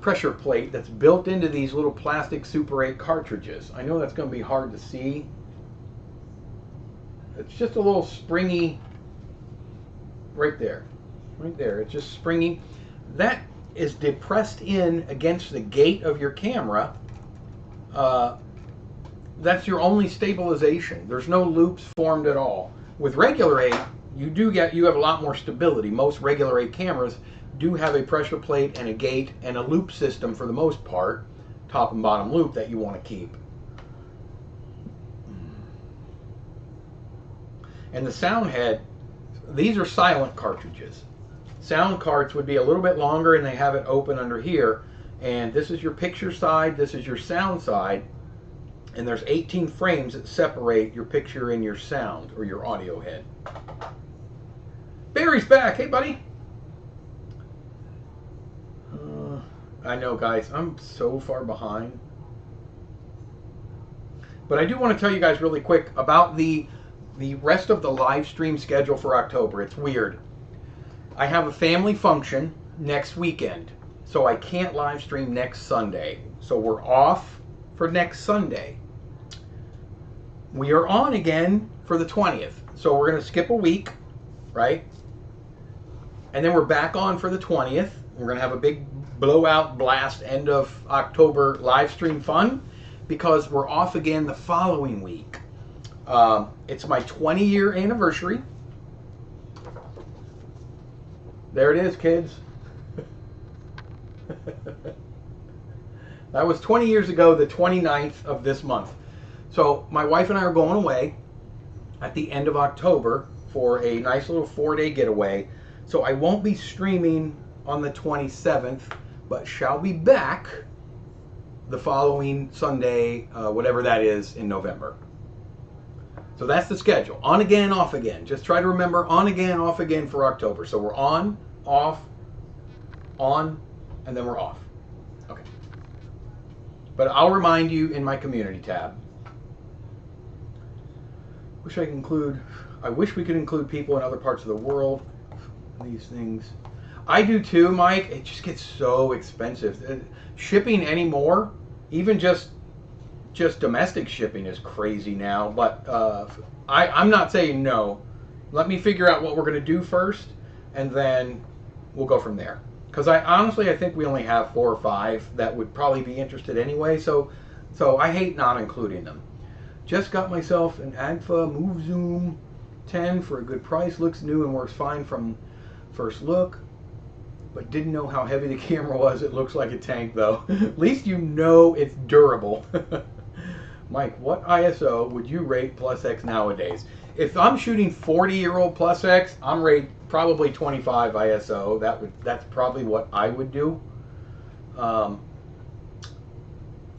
pressure plate that's built into these little plastic Super 8 cartridges. I know that's going to be hard to see. It's just a little springy, right there. It's just springy. That is depressed in against the gate of your camera. That's your only stabilization. There's no loops formed at all. With regular 8, you have a lot more stability. Most regular 8 cameras do have a pressure plate and a gate and a loop system for the most part, top and bottom loop that you want to keep. And the sound head, these are silent cartridges. Sound carts would be a little bit longer and they have it open under here. And this is your picture side, this is your sound side. And there's 18 frames that separate your picture and your sound or your audio head. Barry's back. Hey, buddy. I know, guys, I'm so far behind. But I do want to tell you guys really quick about the the rest of the live stream schedule for October. It's weird. I have a family function next weekend, so I can't live stream next Sunday. So we're off for next Sunday. We are on again for the 20th. So we're going to skip a week, right? And then we're back on for the 20th. We're going to have a big blowout blast end of October live stream fun because we're off again the following week. It's my 20-year anniversary. There it is, kids. That was 20 years ago, the 29th of this month. So my wife and I are going away at the end of October for a nice little 4-day getaway. So I won't be streaming on the 27th, but shall be back the following Sunday, whatever that is, in November. So that's the schedule. On again, off again. Just try to remember on again, off again for October. So we're on, off, on, and then we're off. Okay. But I'll remind you in my community tab. I wish we could include people in other parts of the world. These things. I do too, Mike. It just gets so expensive. Shipping anymore, even just domestic shipping is crazy now. But I'm not saying no. Let me figure out what we're going to do first, and then we'll go from there. Because I think we only have 4 or 5 that would probably be interested anyway. So I hate not including them. Just got myself an Agfa Move Zoom 10 for a good price. Looks new and works fine from first look. But didn't know how heavy the camera was. It looks like a tank though. At least you know it's durable. Mike, what ISO would you rate Plus X nowadays? If I'm shooting 40-year-old Plus X, I'm rated probably 25 ISO. That's probably what I would do.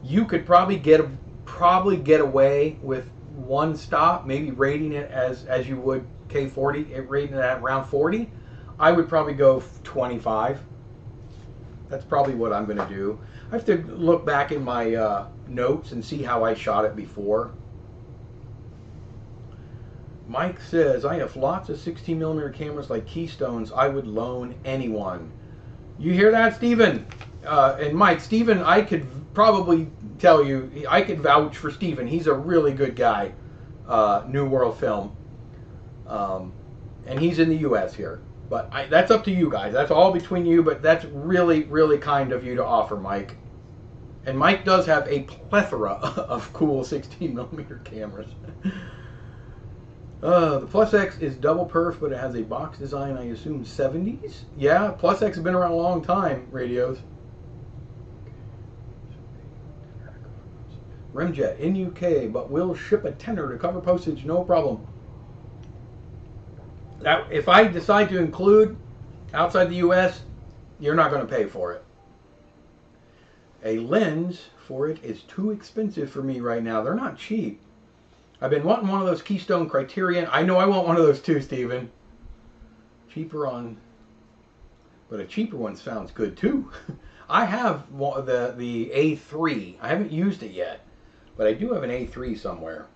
You could probably get away with one stop, maybe rating it as you would K40, rating it at around 40. I would probably go 25. That's probably what I'm going to do. I have to look back in my notes and see how I shot it before. Mike says, I have lots of 16mm cameras like Keystones I would loan anyone. You hear that, Steven? And Mike, Steven, I could probably tell you, I could vouch for Steven. He's a really good guy, New World Film. And he's in the U.S. here. But that's up to you guys. That's all between you, but that's really, really kind of you to offer, Mike. And Mike does have a plethora of cool 16mm cameras. The Plus X is double perf, but it has a box design, I assume 70s? Yeah, Plus X has been around a long time, radios. Remjet in UK, but we'll ship a tenner to cover postage, no problem. Now, if I decide to include outside the US, you're not going to pay for it. A lens for it is too expensive for me right now. They're not cheap. I've been wanting one of those Keystone Criterion. I know I want one of those too, Steven. Cheaper on, but a cheaper one sounds good too. I have the A3. I haven't used it yet, but I do have an A3 somewhere.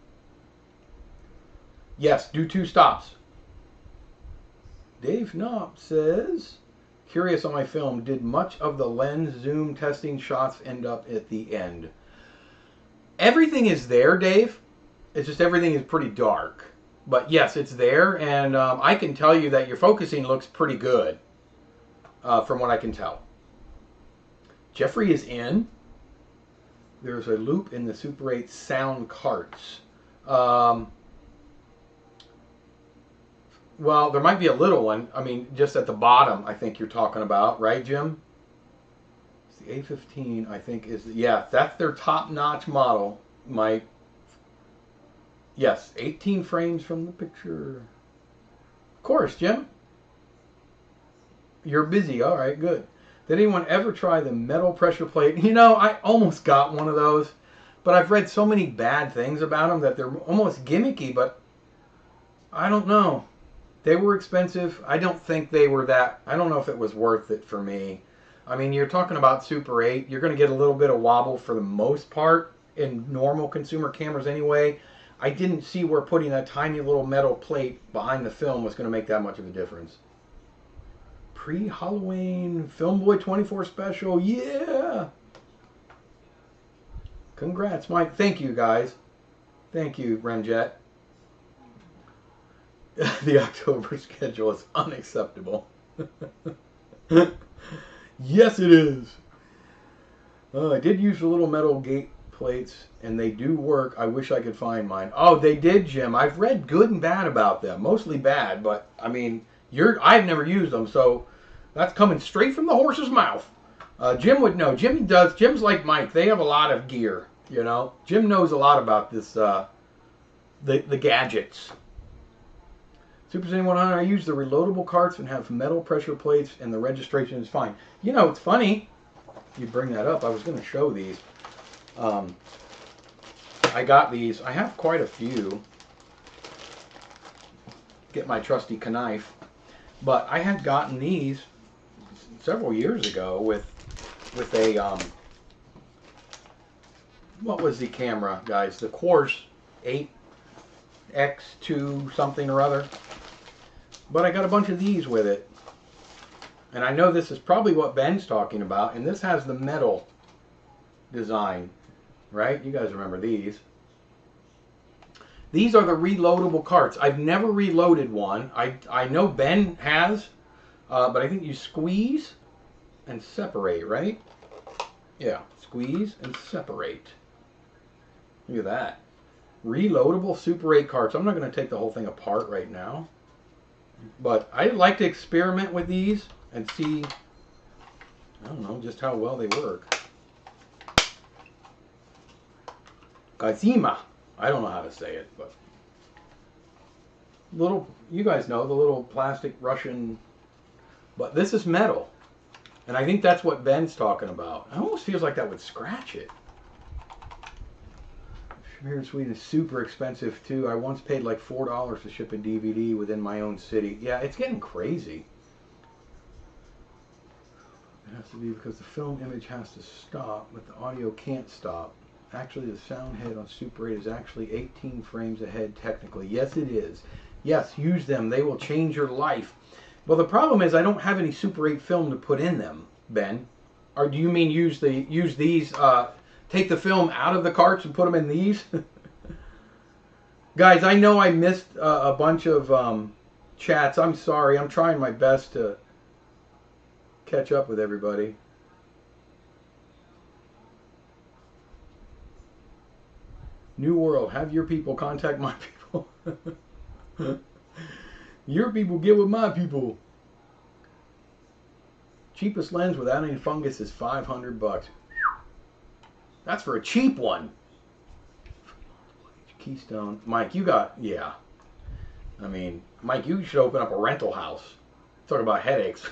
Yes, do 2 stops. Dave Knopp says, curious on my film, did much of the lens zoom testing shots end up at the end? Everything is there, Dave. It's just everything is pretty dark. But yes, it's there, and I can tell you that your focusing looks pretty good, from what I can tell. Jeffrey is in. There's a loop in the Super 8 sound carts. Well, there might be a little one. I mean, just at the bottom, I think you're talking about, right, Jim? It's the A15, I think, is... Yeah, that's their top-notch model, Mike. Yes, 18 frames from the picture. Of course, Jim. You're busy. All right, good. Did anyone ever try the metal pressure plate? You know, I almost got one of those, but I've read so many bad things about them that they're almost gimmicky, but I don't know. They were expensive. I don't think they were that... I don't know if it was worth it for me. I mean, you're talking about Super 8. You're going to get a little bit of wobble for the most part in normal consumer cameras anyway. I didn't see where putting that tiny little metal plate behind the film was going to make that much of a difference. Pre-Halloween Filmboy24 special, yeah! Congrats, Mike. Thank you, guys. Thank you, Remjet. The October schedule is unacceptable. Yes, it is. I did use the little metal gate plates, and they do work. I wish I could find mine. Oh, they did, Jim. I've read good and bad about them. Mostly bad, but I mean, I've never used them, so that's coming straight from the horse's mouth. Jim would know. Jim does. Jim's like Mike. They have a lot of gear, you know. Jim knows a lot about this, the gadgets. Super Saiyan 100, I use the reloadable carts and have metal pressure plates, and the registration is fine. You know, it's funny you bring that up. I was going to show these. I got these. I have quite a few. Get my trusty knife. But I had gotten these several years ago with a, what was the camera, guys? The Quartz 8X2 something or other. But I got a bunch of these with it. And I know this is probably what Ben's talking about. And this has the metal design, right? You guys remember these. These are the reloadable carts. I've never reloaded one. I know Ben has, but I think you squeeze and separate, right? Yeah, squeeze and separate. Look at that. Reloadable Super 8 carts. I'm not going to take the whole thing apart right now. But I'd like to experiment with these and see, I don't know, just how well they work. Kazima. I don't know how to say it, but little, you guys know, the little plastic Russian, but this is metal. And I think that's what Ben's talking about. It almost feels like that would scratch it. Here in Sweden is super expensive too. I once paid like $4 to ship a DVD within my own city. Yeah, it's getting crazy. It has to be because the film image has to stop, but the audio can't stop. Actually, the sound head on Super 8 is actually 18 frames ahead technically. Yes, it is. Yes, use them. They will change your life. Well, the problem is I don't have any Super 8 film to put in them, Ben. Or do you mean use these, take the film out of the carts and put them in these? Guys, I know I missed a bunch of chats. I'm sorry. I'm trying my best to catch up with everybody. New World, have your people contact my people. Your people get with my people. Cheapest lens without any fungus is $500. That's for a cheap one. Keystone. Mike, you got, yeah. I mean, Mike, you should open up a rental house. Talk about headaches.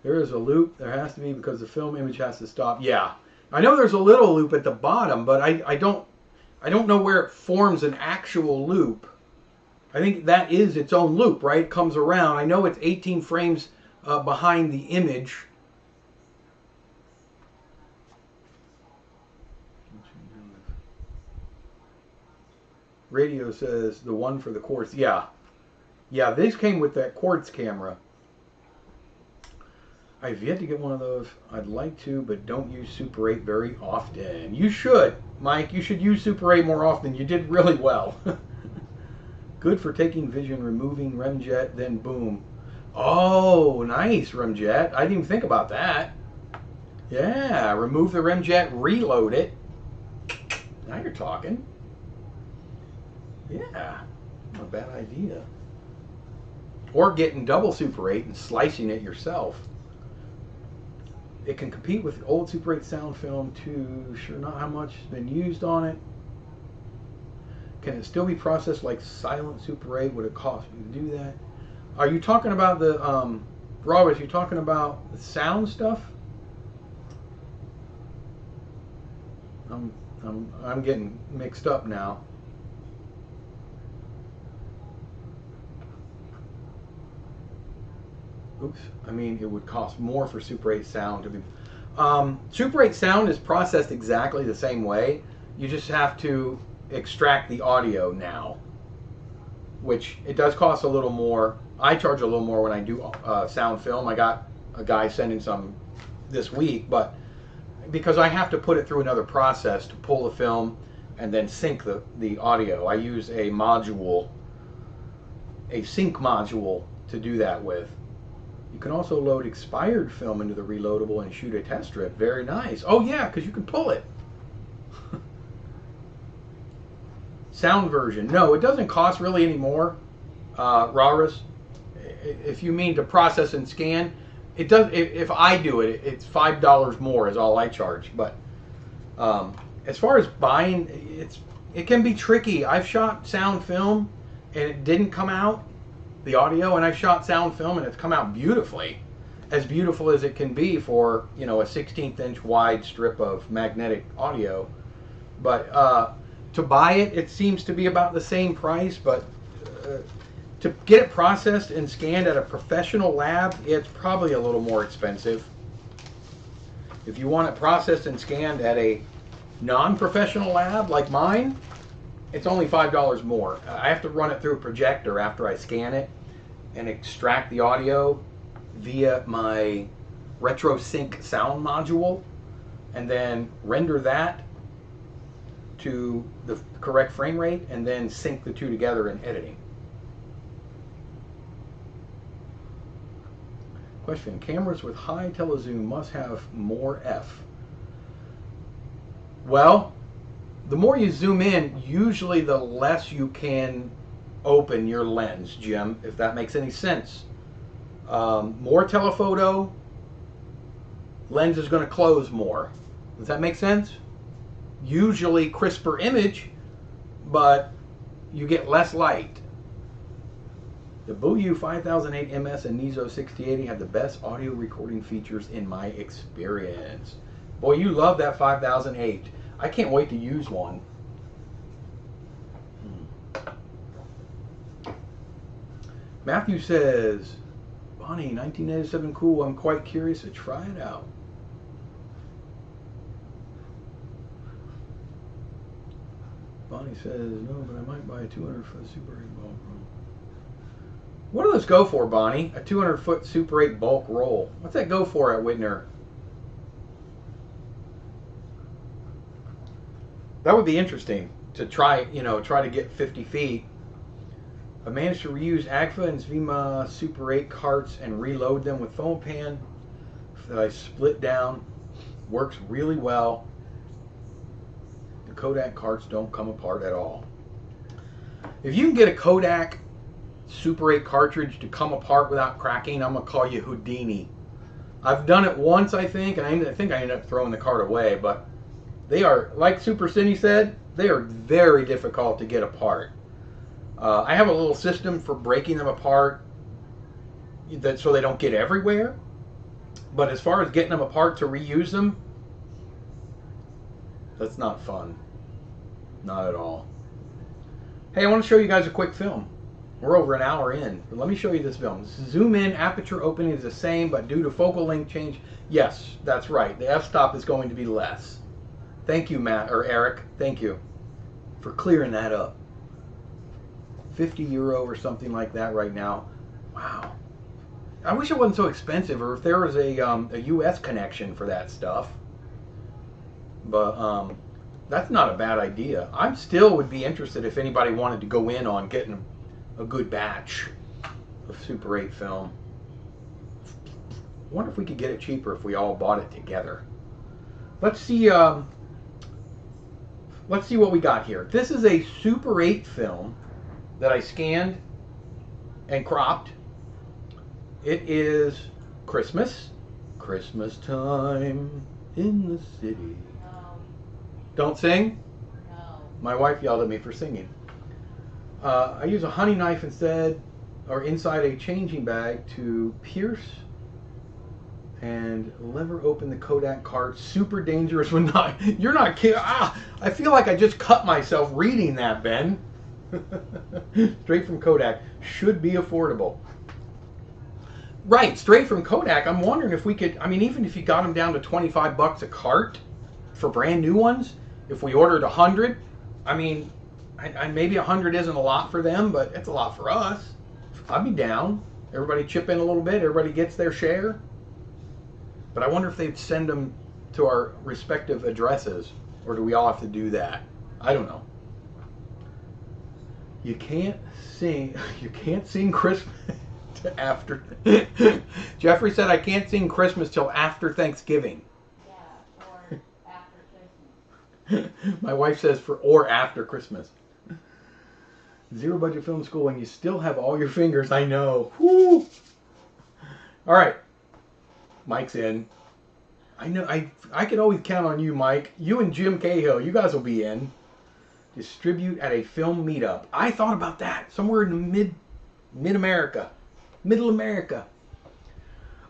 There is a loop. There has to be because the film image has to stop. Yeah. I know there's a little loop at the bottom, but I don't know where it forms an actual loop. I think that is its own loop, right? It comes around. I know it's 18 frames behind the image. Radio says the one for the Quartz. Yeah. Yeah, these came with that Quartz camera. I've yet to get one of those. I'd like to, but don't use Super 8 very often. You should, Mike. You should use Super 8 more often. You did really well. Good for taking vision, removing remjet, then boom. Oh, nice, remjet. I didn't even think about that. Yeah, remove the remjet, reload it. Now you're talking. Yeah, not a bad idea. Or getting double Super 8 and slicing it yourself. It can compete with old Super 8 sound film too. Sure not how much has been used on it. Can it still be processed like silent Super 8? Would it cost me to do that? Are you talking about the, Robert, you talking about the sound stuff? I'm getting mixed up now. Oops, I mean, it would cost more for Super 8 sound to be... Super 8 sound is processed exactly the same way. You just have to extract the audio now, which it does cost a little more. I charge a little more when I do sound film. I got a guy sending some this week, but because I have to put it through another process to pull the film and then sync the audio, I use a module, a sync module to do that with. You can also load expired film into the reloadable and shoot a test strip. Very nice. Oh yeah, because you can pull it. Sound version. No, it doesn't cost really any more, Raurus. If you mean to process and scan, it does. If I do it, it's $5 more is all I charge. But as far as buying, it can be tricky. I've shot sound film and it didn't come out, the audio, and I've shot sound film and it's come out beautifully, as beautiful as it can be for, you know, a 16th inch wide strip of magnetic audio. But to buy it, it seems to be about the same price, but to get it processed and scanned at a professional lab, it's probably a little more expensive. If you want it processed and scanned at a non-professional lab like mine, it's only $5 more. I have to run it through a projector after I scan it and extract the audio via my RetroSync sound module, and then render that to the correct frame rate, and then sync the two together in editing. Question: cameras with high telezoom must have more F. Well, the more you zoom in, usually the less you can open your lens, Jim, if that makes any sense. More telephoto, lens is going to close more. Does that make sense? Usually crisper image, but you get less light. The Boyu 5008 MS and Nizo 6080 have the best audio recording features in my experience. Boy, you love that 5008. I can't wait to use one. Matthew says, Bonnie, 1987 cool. I'm quite curious to try it out. Bonnie says, no, but I might buy a 200-foot Super 8 bulk roll. What do those go for, Bonnie? A 200-foot Super 8 bulk roll. What's that go for at Whitner? That would be interesting to try, you know, try to get 50 feet. I managed to reuse Agfa and Zvima Super 8 carts and reload them with foam pan that I split down. Works really well. The Kodak carts don't come apart at all. If you can get a Kodak Super 8 cartridge to come apart without cracking, I'm going to call you Houdini. I've done it once, I think, and I think I ended up throwing the cart away, but they are, like Super Cine said, they are very difficult to get apart. I have a little system for breaking them apart so they don't get everywhere. But as far as getting them apart to reuse them, that's not fun. Not at all. Hey, I want to show you guys a quick film. We're over an hour in, but let me show you this film. Zoom in, aperture opening is the same, but due to focal length change, yes, that's right. The f-stop is going to be less. Thank you, Matt, or Eric. Thank you for clearing that up. 50 euro or something like that right now. Wow. I wish it wasn't so expensive, or if there was a US connection for that stuff. But that's not a bad idea. I still would be interested if anybody wanted to go in on getting a good batch of Super 8 film. I wonder if we could get it cheaper if we all bought it together. Let's see what we got here. This is a Super 8 film that I scanned and cropped. It is Christmas time in the city. No. Don't sing? No. My wife yelled at me for singing. I use a honey knife instead, or inside a changing bag, to pierce and lever open the Kodak cart. Super dangerous when not. You're not kidding. I feel like I just cut myself reading that, Ben. Straight from Kodak. Should be affordable. Right, straight from Kodak. I'm wondering if we could, I mean, even if you got them down to 25 bucks a cart for brand new ones, if we ordered 100, I mean, maybe 100 isn't a lot for them, but it's a lot for us. I'd be down. Everybody chip in a little bit. Everybody gets their share. But I wonder if they'd send them to our respective addresses, or do we all have to do that? I don't know. You can't sing Christmas after. Jeffrey said I can't sing Christmas till after Thanksgiving. Yeah, or after Christmas. My wife says or after Christmas. Zero budget film school and you still have all your fingers. I know. Woo! All right. Mike's in. I know. I can always count on you, Mike. You and Jim Cahill. You guys will be in. Distribute at a film meetup. I thought about that. Somewhere in the mid America. Middle America.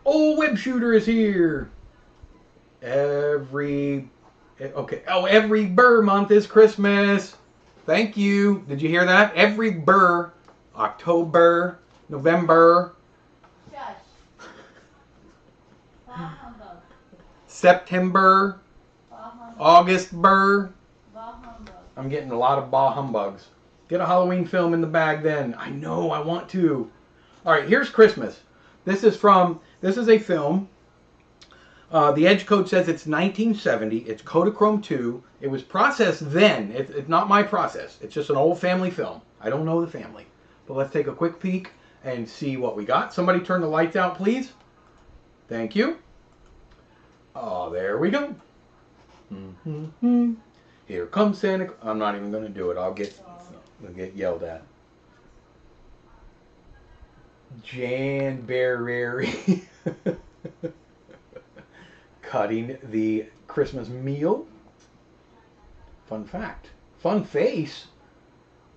Old Web Shooter is here. Every Burr month is Christmas. Thank you. Did you hear that? Every Burr. October, November. Shush. Bah humbug. September. Bah humbug. August Burr. Bah humbug. I'm getting a lot of bah humbugs. Get a Halloween film in the bag then. I know, I want to. All right, here's Christmas. This is a film. The Edge code says it's 1970. It's Kodachrome 2. It was processed then. It's not my process. It's just an old family film. I don't know the family. But let's take a quick peek and see what we got. Somebody turn the lights out, please. Thank you. Oh, there we go. Here comes Santa. I'm not even going to do it. I'll get yelled at. Janberry cutting the Christmas meal. Fun fact. Fun face.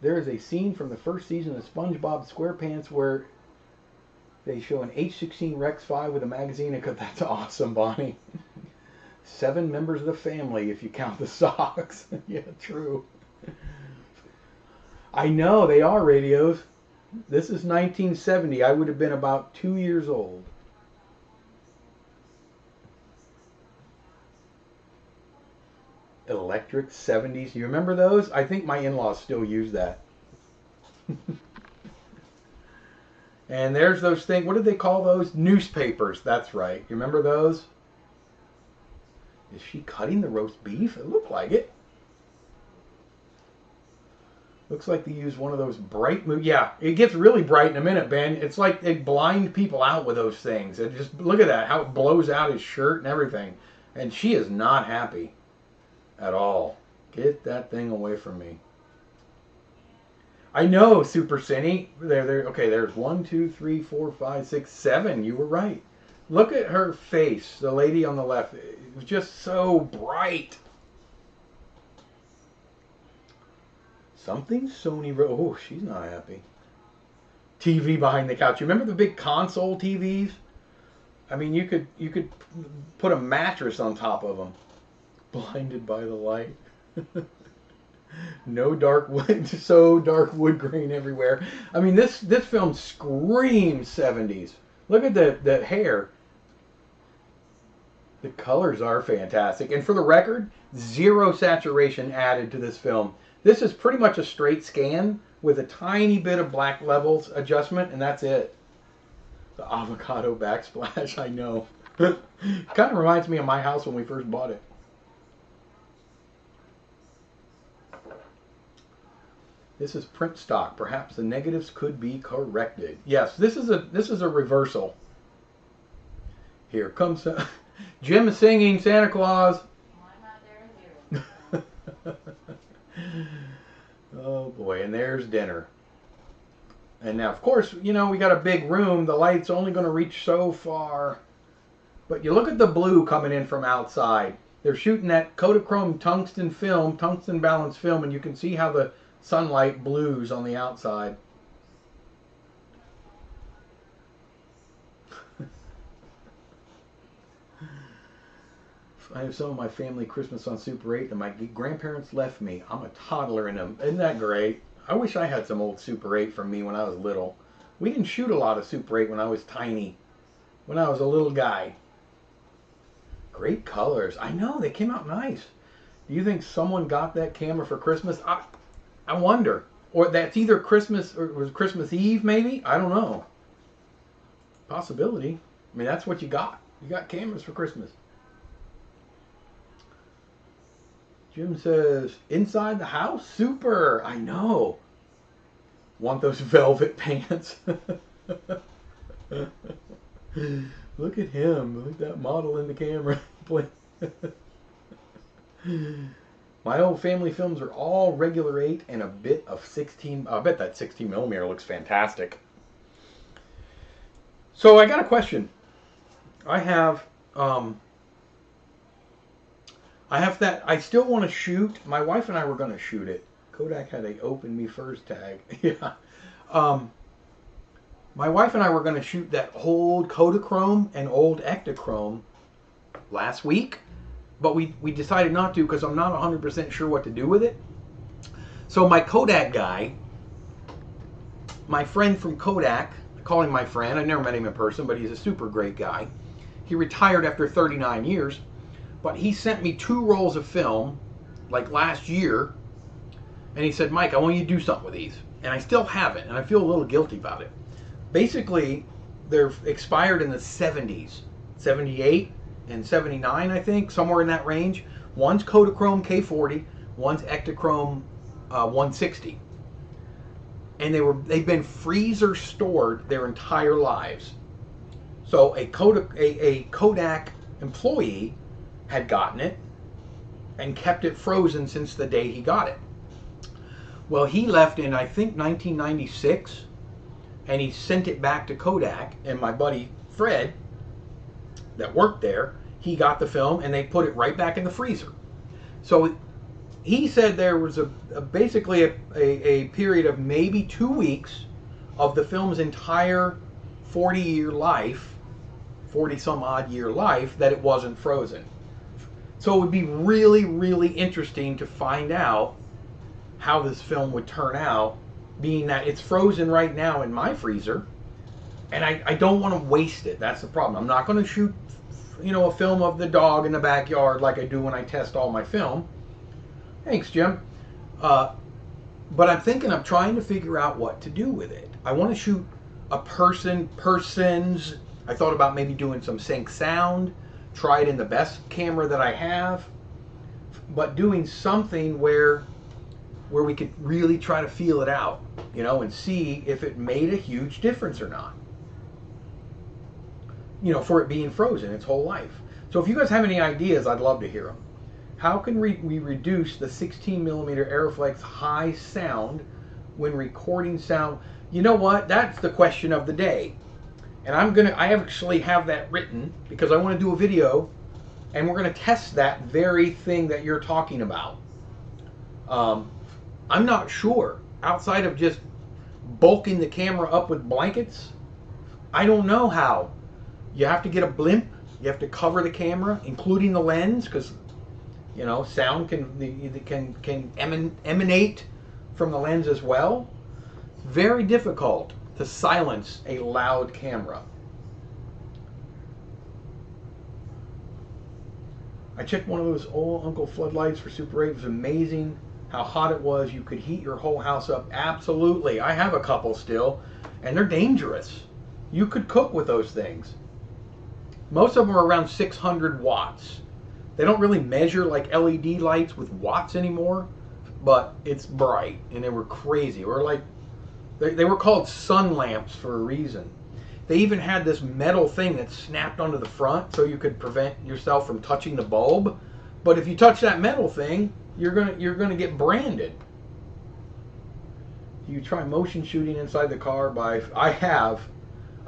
There is a scene from the first season of SpongeBob SquarePants where they show an H-16 Rex 5 with a magazine. That's awesome, Bonnie. 7 members of the family if you count the socks. Yeah, true. I know, they are radios. This is 1970. I would have been about 2 years old. Electric 70s. You remember those? I think my in-laws still use that. And there's those things. What did they call those? Newspapers. That's right. You remember those? Is she cutting the roast beef? It looked like it. Looks like they use one of those bright... Yeah, it gets really bright in a minute, Ben. It's like they blind people out with those things. It just look at that, how it blows out his shirt and everything. And she is not happy at all. Get that thing away from me. I know, Super Cinny. Okay, there's 1, 2, 3, 4, 5, 6, 7. You were right. Look at her face, the lady on the left. It was just so bright. Something Sony... Oh, she's not happy. TV behind the couch. You remember the big console TVs? I mean, you could put a mattress on top of them. Blinded by the light. No dark wood, so dark wood grain everywhere. I mean, this film screams 70s. Look at the hair. The colors are fantastic. And for the record, 0 saturation added to this film. This is pretty much a straight scan with a tiny bit of black levels adjustment, and that's it. The avocado backsplash, I know. Kind of reminds me of my house when we first bought it. This is print stock. Perhaps the negatives could be corrected. Yes, this is a reversal. Here comes Jim singing Santa Claus. I'm not there to hear it. Oh boy, and there's dinner. And now, of course, you know, we got a big room. The light's only going to reach so far. But you look at the blue coming in from outside. They're shooting that Kodachrome tungsten film, tungsten balanced film, and you can see how the sunlight blues on the outside. I have some of my family Christmas on Super 8 that my grandparents left me. I'm a toddler in them. Isn't that great? I wish I had some old Super 8 from me when I was little. We didn't shoot a lot of Super 8 when I was tiny. When I was a little guy. Great colors. I know, they came out nice. Do you think someone got that camera for Christmas? I wonder. Or that's either Christmas or was Christmas Eve, maybe? I don't know. Possibility. I mean, that's what you got. You got cameras for Christmas. Jim says, inside the house? Super. I know. Want those velvet pants? Look at him. Look at that model in the camera. My old family films are all regular 8 and a bit of 16. I bet that 16 millimeter looks fantastic. So I got a question. I have that. I still want to shoot. My wife and I were going to shoot it. Kodak had a open me first tag. Yeah. My wife and I were going to shoot that old Kodachrome and old Ektachrome last week, but we decided not to because I'm not 100% sure what to do with it. So my Kodak guy, my friend from Kodak, I call him my friend. I've never met him in person, but he's a super great guy. He retired after 39 years, but he sent me 2 rolls of film like last year, and he said, Mike, I want you to do something with these. And I still haven't, and I feel a little guilty about it. Basically, they're expired in the 70s, 78 and 79, I think, somewhere in that range. One's Kodachrome K40, one's Ektachrome 160. And they've been freezer stored their entire lives. So a Kodak employee had gotten it and kept it frozen since the day he got it. Well, he left in, I think, 1996, and he sent it back to Kodak, and my buddy Fred, that worked there, he got the film, and they put it right back in the freezer. So he said there was basically a period of maybe 2 weeks of the film's entire 40-year life, 40-some-odd year life, that it wasn't frozen. So it would be really, really interesting to find out how this film would turn out, being that it's frozen right now in my freezer, and I don't want to waste it. That's the problem. I'm not going to shoot, a film of the dog in the backyard like I do when I test all my film. Thanks, Jim. But I'm thinking of trying to figure out what to do with it. I want to shoot a persons. I thought about maybe doing some sync sound, try it in the best camera that I have, but doing something where we could really try to feel it out, and see if it made a huge difference or not. For it being frozen its whole life. So if you guys have any ideas, I'd love to hear them. How can we reduce the 16 millimeter Aeroflex high sound when recording sound? You know what? That's the question of the day. And I actually have that written because I want to do a video, and we're going to test that very thing that you're talking about. I'm not sure. Outside of just bulking the camera up with blankets, I don't know how. You have to get a blimp. You have to cover the camera, including the lens, because sound can emanate from the lens as well. Very difficult to silence a loud camera. I checked one of those old Uncle floodlights for Super 8. It was amazing how hot it was. You could heat your whole house up. Absolutely. I have a couple still, and they're dangerous. You could cook with those things. Most of them are around 600 watts. They don't really measure like LED lights with watts anymore, but it's bright, and they were crazy. They were called sun lamps for a reason. They even had this metal thing that snapped onto the front so you could prevent yourself from touching the bulb. But if you touch that metal thing, you're gonna get branded. You try motion shooting inside the car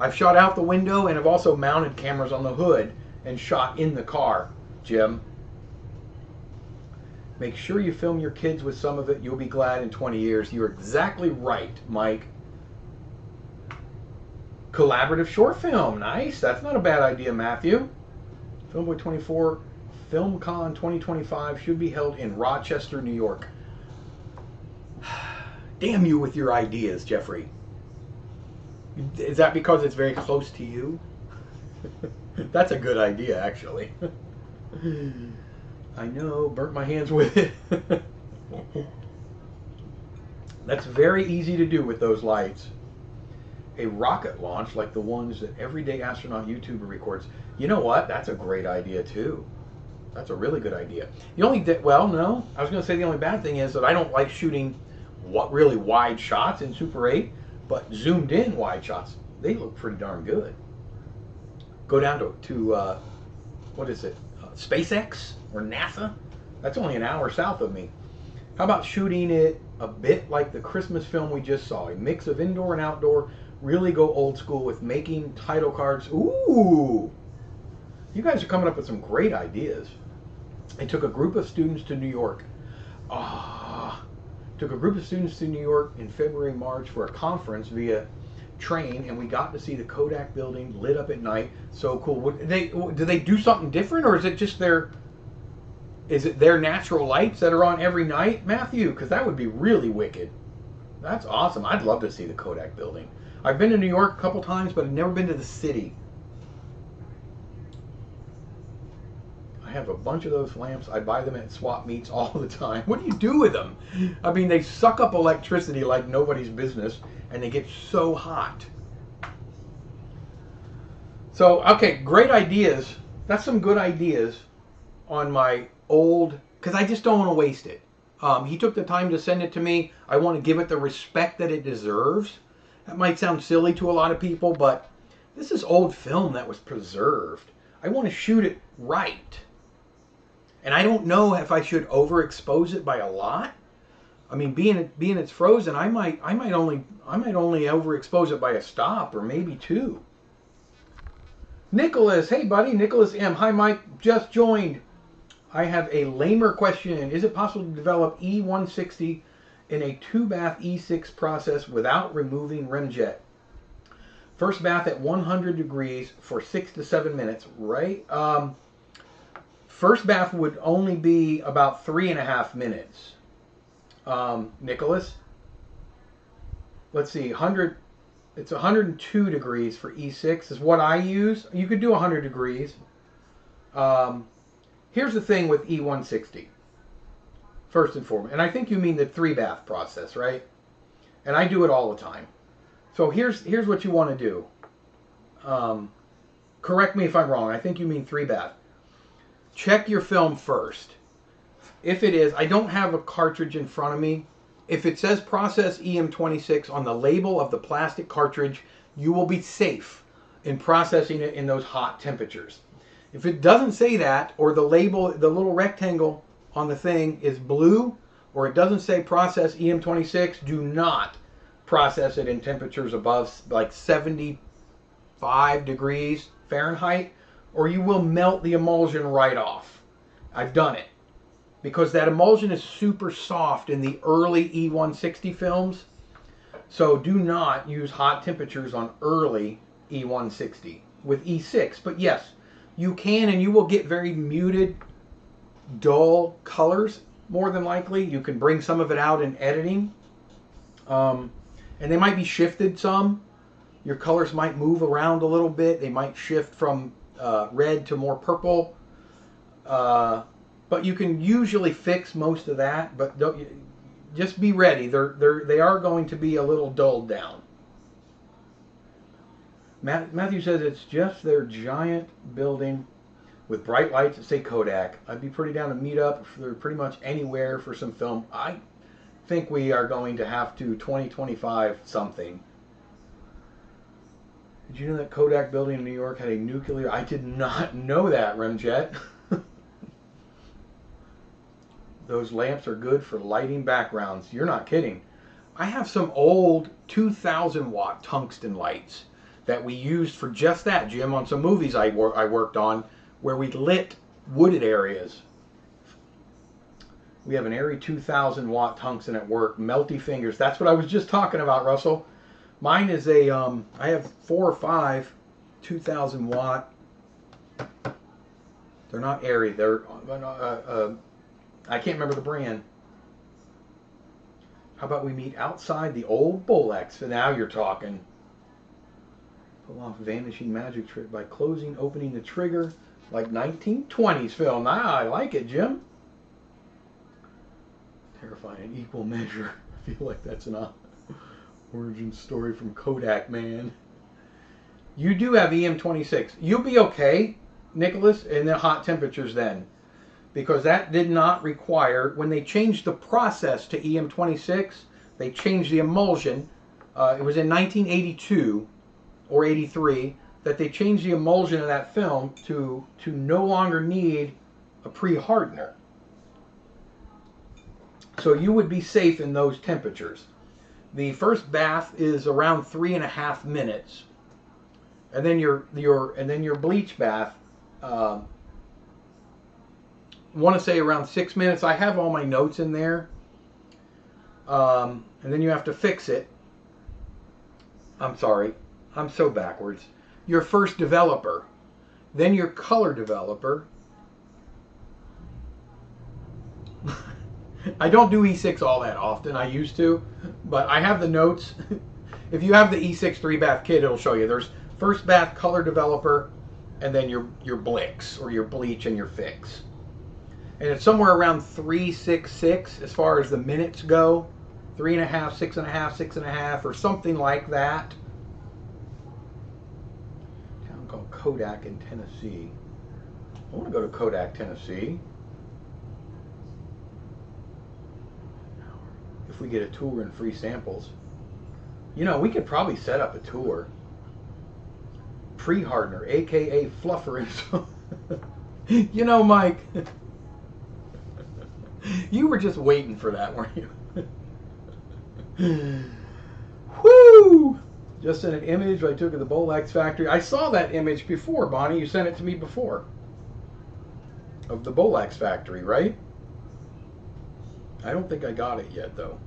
I've shot out the window and have also mounted cameras on the hood and shot in the car, Jim. Make sure you film your kids with some of it. You'll be glad in 20 years. You're exactly right, Mike. Collaborative short film. Nice. That's not a bad idea, Matthew. Filmboy24 FilmCon 2025 should be held in Rochester, New York. Damn you with your ideas, Jeffrey. Is that because it's very close to you? That's a good idea, actually. I know, burnt my hands with it. That's very easy to do with those lights. A rocket launch like the ones that Everyday Astronaut YouTuber records. You know what? That's a great idea too. That's a really good idea. The only well, no, I was going to say the only bad thing is that I don't like shooting really wide shots in Super 8, but zoomed in wide shots, they look pretty darn good. Go down to what is it? SpaceX or NASA? That's only an hour south of me. How about shooting it a bit like the Christmas film we just saw? A mix of indoor and outdoor. Really go old school with making title cards. Ooh! You guys are coming up with some great ideas. I took a group of students to New York. Took a group of students to New York in February, March for a conference via train, and we got to see the Kodak building lit up at night. So cool. Do they do something different, or is it just their natural lights that are on every night, Matthew? Because that would be really wicked. That's awesome. I'd love to see the Kodak building. I've been to New York a couple times, but I've never been to the city. I have a bunch of those lamps. I buy them at swap meets all the time. What do you do with them? I mean, they suck up electricity like nobody's business, and they get so hot. So, okay, great ideas. That's some good ideas on my old, because I just don't want to waste it. He took the time to send it to me. I want to give it the respect that it deserves. That might sound silly to a lot of people, but this is old film that was preserved. I want to shoot it right. And I don't know if I should overexpose it by a lot. I mean, being it's frozen, I might only overexpose it by a stop or maybe two. Nicholas, hey buddy, Nicholas M. Hi Mike, just joined. I have a lamer question. Is it possible to develop E160 in a 2-bath E6 process without removing remjet? First bath at 100 degrees for 6 to 7 minutes, right? First bath would only be about 3.5 minutes. Nicholas, let's see, it's 102 degrees for E6 is what I use. You could do 100 degrees. Here's the thing with E160, first and foremost, and I think you mean the 3-bath process, right? And I do it all the time. So here's what you want to do. Correct me if I'm wrong. I think you mean 3-bath. Check your film first. If it is, I don't have a cartridge in front of me. If it says process EM26 on the label of the plastic cartridge, you will be safe in processing it in those hot temperatures. If it doesn't say that, or the label, the little rectangle on the thing is blue, or it doesn't say process EM26, do not process it in temperatures above like 75 degrees Fahrenheit, or you will melt the emulsion right off. I've done it. Because that emulsion is super soft in the early E160 films. So do not use hot temperatures on early E160 with E6. But yes, you can, and you will get very muted, dull colors, more than likely. You can bring some of it out in editing. And they might be shifted some. Your colors might move around a little bit. They might shift from red to more purple. But you can usually fix most of that. But just be ready. They are going to be a little dulled down. Matthew says it's just their giant building with bright lights that say Kodak. I'd be pretty down to meet up for pretty much anywhere for some film. I think we are going to have to 2025 something. Did you know that Kodak building in New York had a nuclear... I did not know that, Remjet. Those lamps are good for lighting backgrounds. You're not kidding. I have some old 2,000 watt tungsten lights that we used for just that, Jim, on some movies I worked on where we lit wooded areas. We have an Airy 2,000 watt tungsten at work, melty fingers. That's what I was just talking about, Russell. Mine is a, I have 4 or 5 2,000 watt. They're not Airy. They're, I can't remember the brand. How about we meet outside the old Bolex? Now you're talking. Pull off vanishing magic trick by opening the trigger like 1920s film. Ah, I like it, Jim. Terrifying in equal measure. I feel like that's an origin story from Kodak, man. You do have EM26. You'll be okay, Nicholas, in the hot temperatures then. Because that did not require, when they changed the process to EM26, they changed the emulsion. It was in 1982 or 83 that they changed the emulsion of that film to no longer need a pre-hardener. So you would be safe in those temperatures. The first bath is around 3.5 minutes, and then your bleach bath. Want to say around 6 minutes. I have all my notes in there. And then you have to fix it. I'm sorry. I'm so backwards. Your first developer. Then your color developer. I don't do E6 all that often. I used to. But I have the notes. If you have the E6 3-bath kit, it'll show you. There's first bath, color developer, and then your blix, or your bleach and your fix. And it's somewhere around 366 as far as the minutes go. 3.5, 6.5, 6.5, or something like that. A town called Kodak in Tennessee. I want to go to Kodak, Tennessee. If we get a tour and free samples. You know, we could probably set up a tour. Pre-hardener, aka fluffer. You know, Mike. You were just waiting for that, weren't you? Woo! Just sent an image I took of the Bolex factory. I saw that image before, Bonnie. You sent it to me before. Of the Bolex factory, right? I don't think I got it yet, though.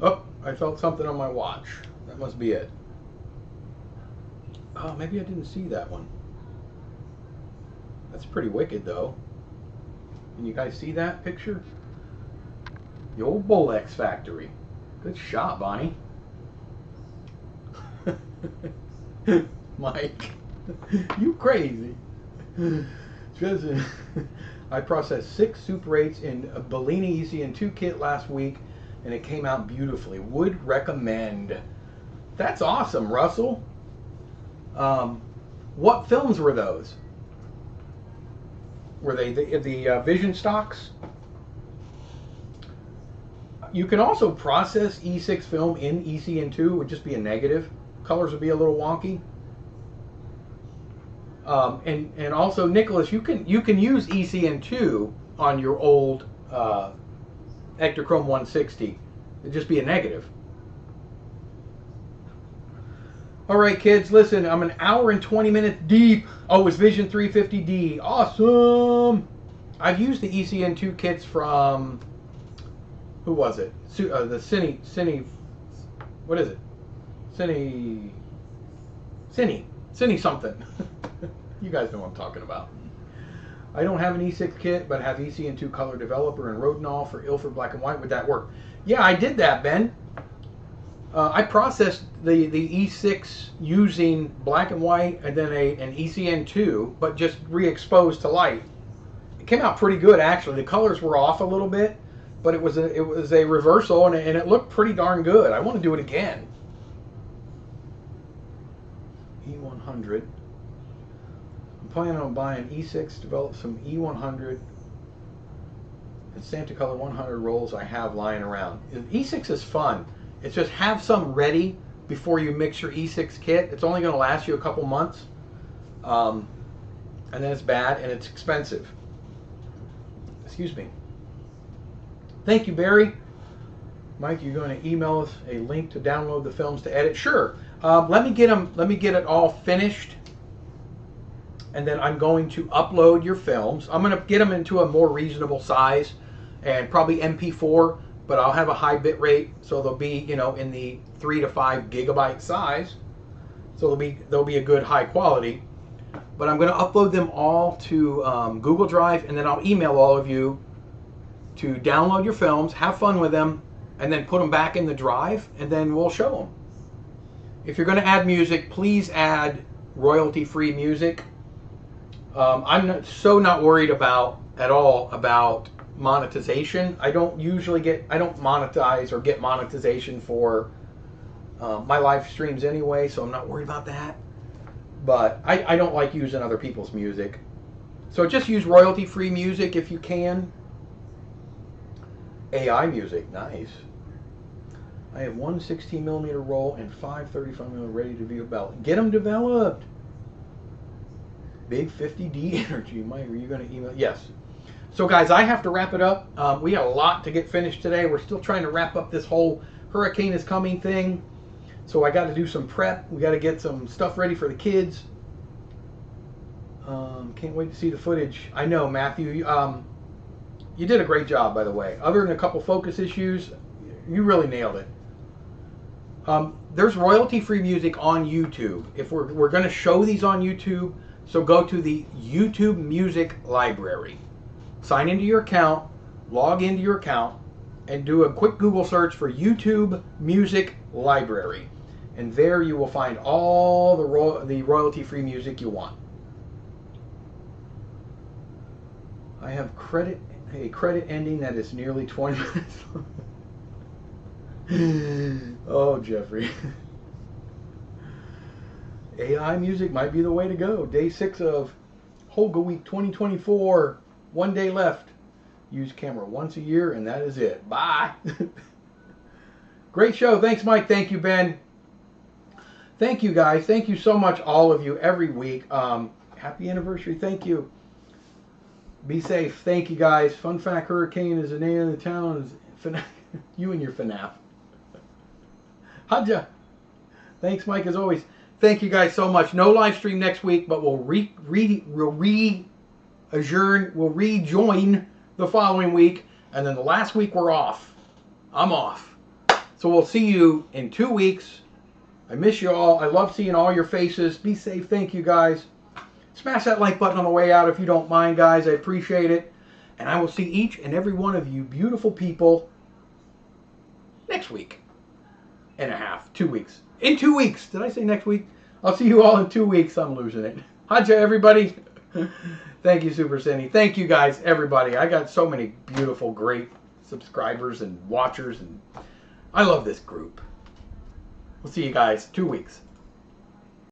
Oh, I felt something on my watch. That must be it. Oh, maybe I didn't see that one. That's pretty wicked, though. Can you guys see that picture? The old Bolex factory. Good shot, Bonnie. Mike, you crazy. I processed 6 Super 8s in a Bellini ECN2 kit last week, and it came out beautifully. Would recommend. That's awesome, Russell. What films were those? Were they the Vision stocks? You can also process E6 film in ECN2. It would just be a negative. Colors would be a little wonky. And also, Nicholas, you can use ECN2 on your old Ektachrome 160. It'd just be a negative. All right, kids, listen, I'm an hour and 20 minutes deep. Oh, it's Vision 350D. Awesome. I've used the ECN2 kits from, who was it? The Cine, what is it? Cine something. You guys know what I'm talking about. I don't have an E6 kit, but have ECN2 color developer and Rodinol for Ilford black and white. Would that work? Yeah, I did that, Ben. I processed the E6 using black and white and then an ECN2, but just re-exposed to light. It came out pretty good, actually. The colors were off a little bit, but it was a reversal, and it looked pretty darn good. I want to do it again. E100. I'm planning on buying E6, develop some E100 and Santa Color 100 rolls I have lying around. E6 is fun. It's just have some ready before you mix your E6 kit. It's only going to last you a couple months. And then it's bad and it's expensive. Excuse me. Thank you, Barry. Mike, you're going to email us a link to download the films to edit? Sure. Let me get it all finished. And then I'm going to upload your films. I'm going to get them into a more reasonable size and probably MP4. But I'll have a high bit rate, so they'll be, you know, in the 3 to 5 gigabyte size. So they'll be a good high quality. But I'm going to upload them all to Google Drive, and then I'll email all of you to download your films, have fun with them, and then put them back in the drive, and then we'll show them. If you're going to add music, please add royalty-free music. I'm not worried at all about monetization. I don't monetize or get monetization for my live streams anyway, so I'm not worried about that. But I don't like using other people's music. So just use royalty-free music if you can. AI music, nice. I have one 16mm roll and 5 35mm ready to be developed. Get them developed. Big 50D energy. Mike, are you going to email? Yes. So guys, I have to wrap it up. We got a lot to get finished today. We're still trying to wrap up this whole hurricane is coming thing. So I got to do some prep. We got to get some stuff ready for the kids. Can't wait to see the footage. I know, Matthew. You did a great job, by the way. Other than a couple focus issues, you really nailed it. There's royalty-free music on YouTube. If we're going to show these on YouTube, so go to the YouTube Music Library. Sign into your account, log into your account, and do a quick Google search for YouTube Music Library. And there you will find all the royalty-free music you want. I have a credit ending that is nearly 20 minutes long. Oh, Jeffrey. AI music might be the way to go. Day 6 of Holga Week 2024. 1 day left. Use camera once a year, and that is it. Bye. Great show. Thanks, Mike. Thank you, Ben. Thank you, guys. Thank you so much, all of you, every week. Happy anniversary. Thank you. Be safe. Thank you, guys. Fun fact, hurricane is the name of the town. You and your FNAF. Hadja. Thanks, Mike, as always. Thank you guys so much. No live stream next week, but we'll rejoin the following week, and then the last week we're off. I'm off. So we'll see you in 2 weeks. I miss you all. I love seeing all your faces. Be safe. Thank you, guys. Smash that like button on the way out if you don't mind, guys. I appreciate it. And I will see each and every one of you beautiful people next week and a half. 2 weeks. In 2 weeks. Did I say next week? I'll see you all in 2 weeks. I'm losing it. Hadja, everybody. Thank you, Super Cindy. Thank you, guys, everybody. I got so many beautiful, great subscribers and watchers, and I love this group. We'll see you guys 2 weeks.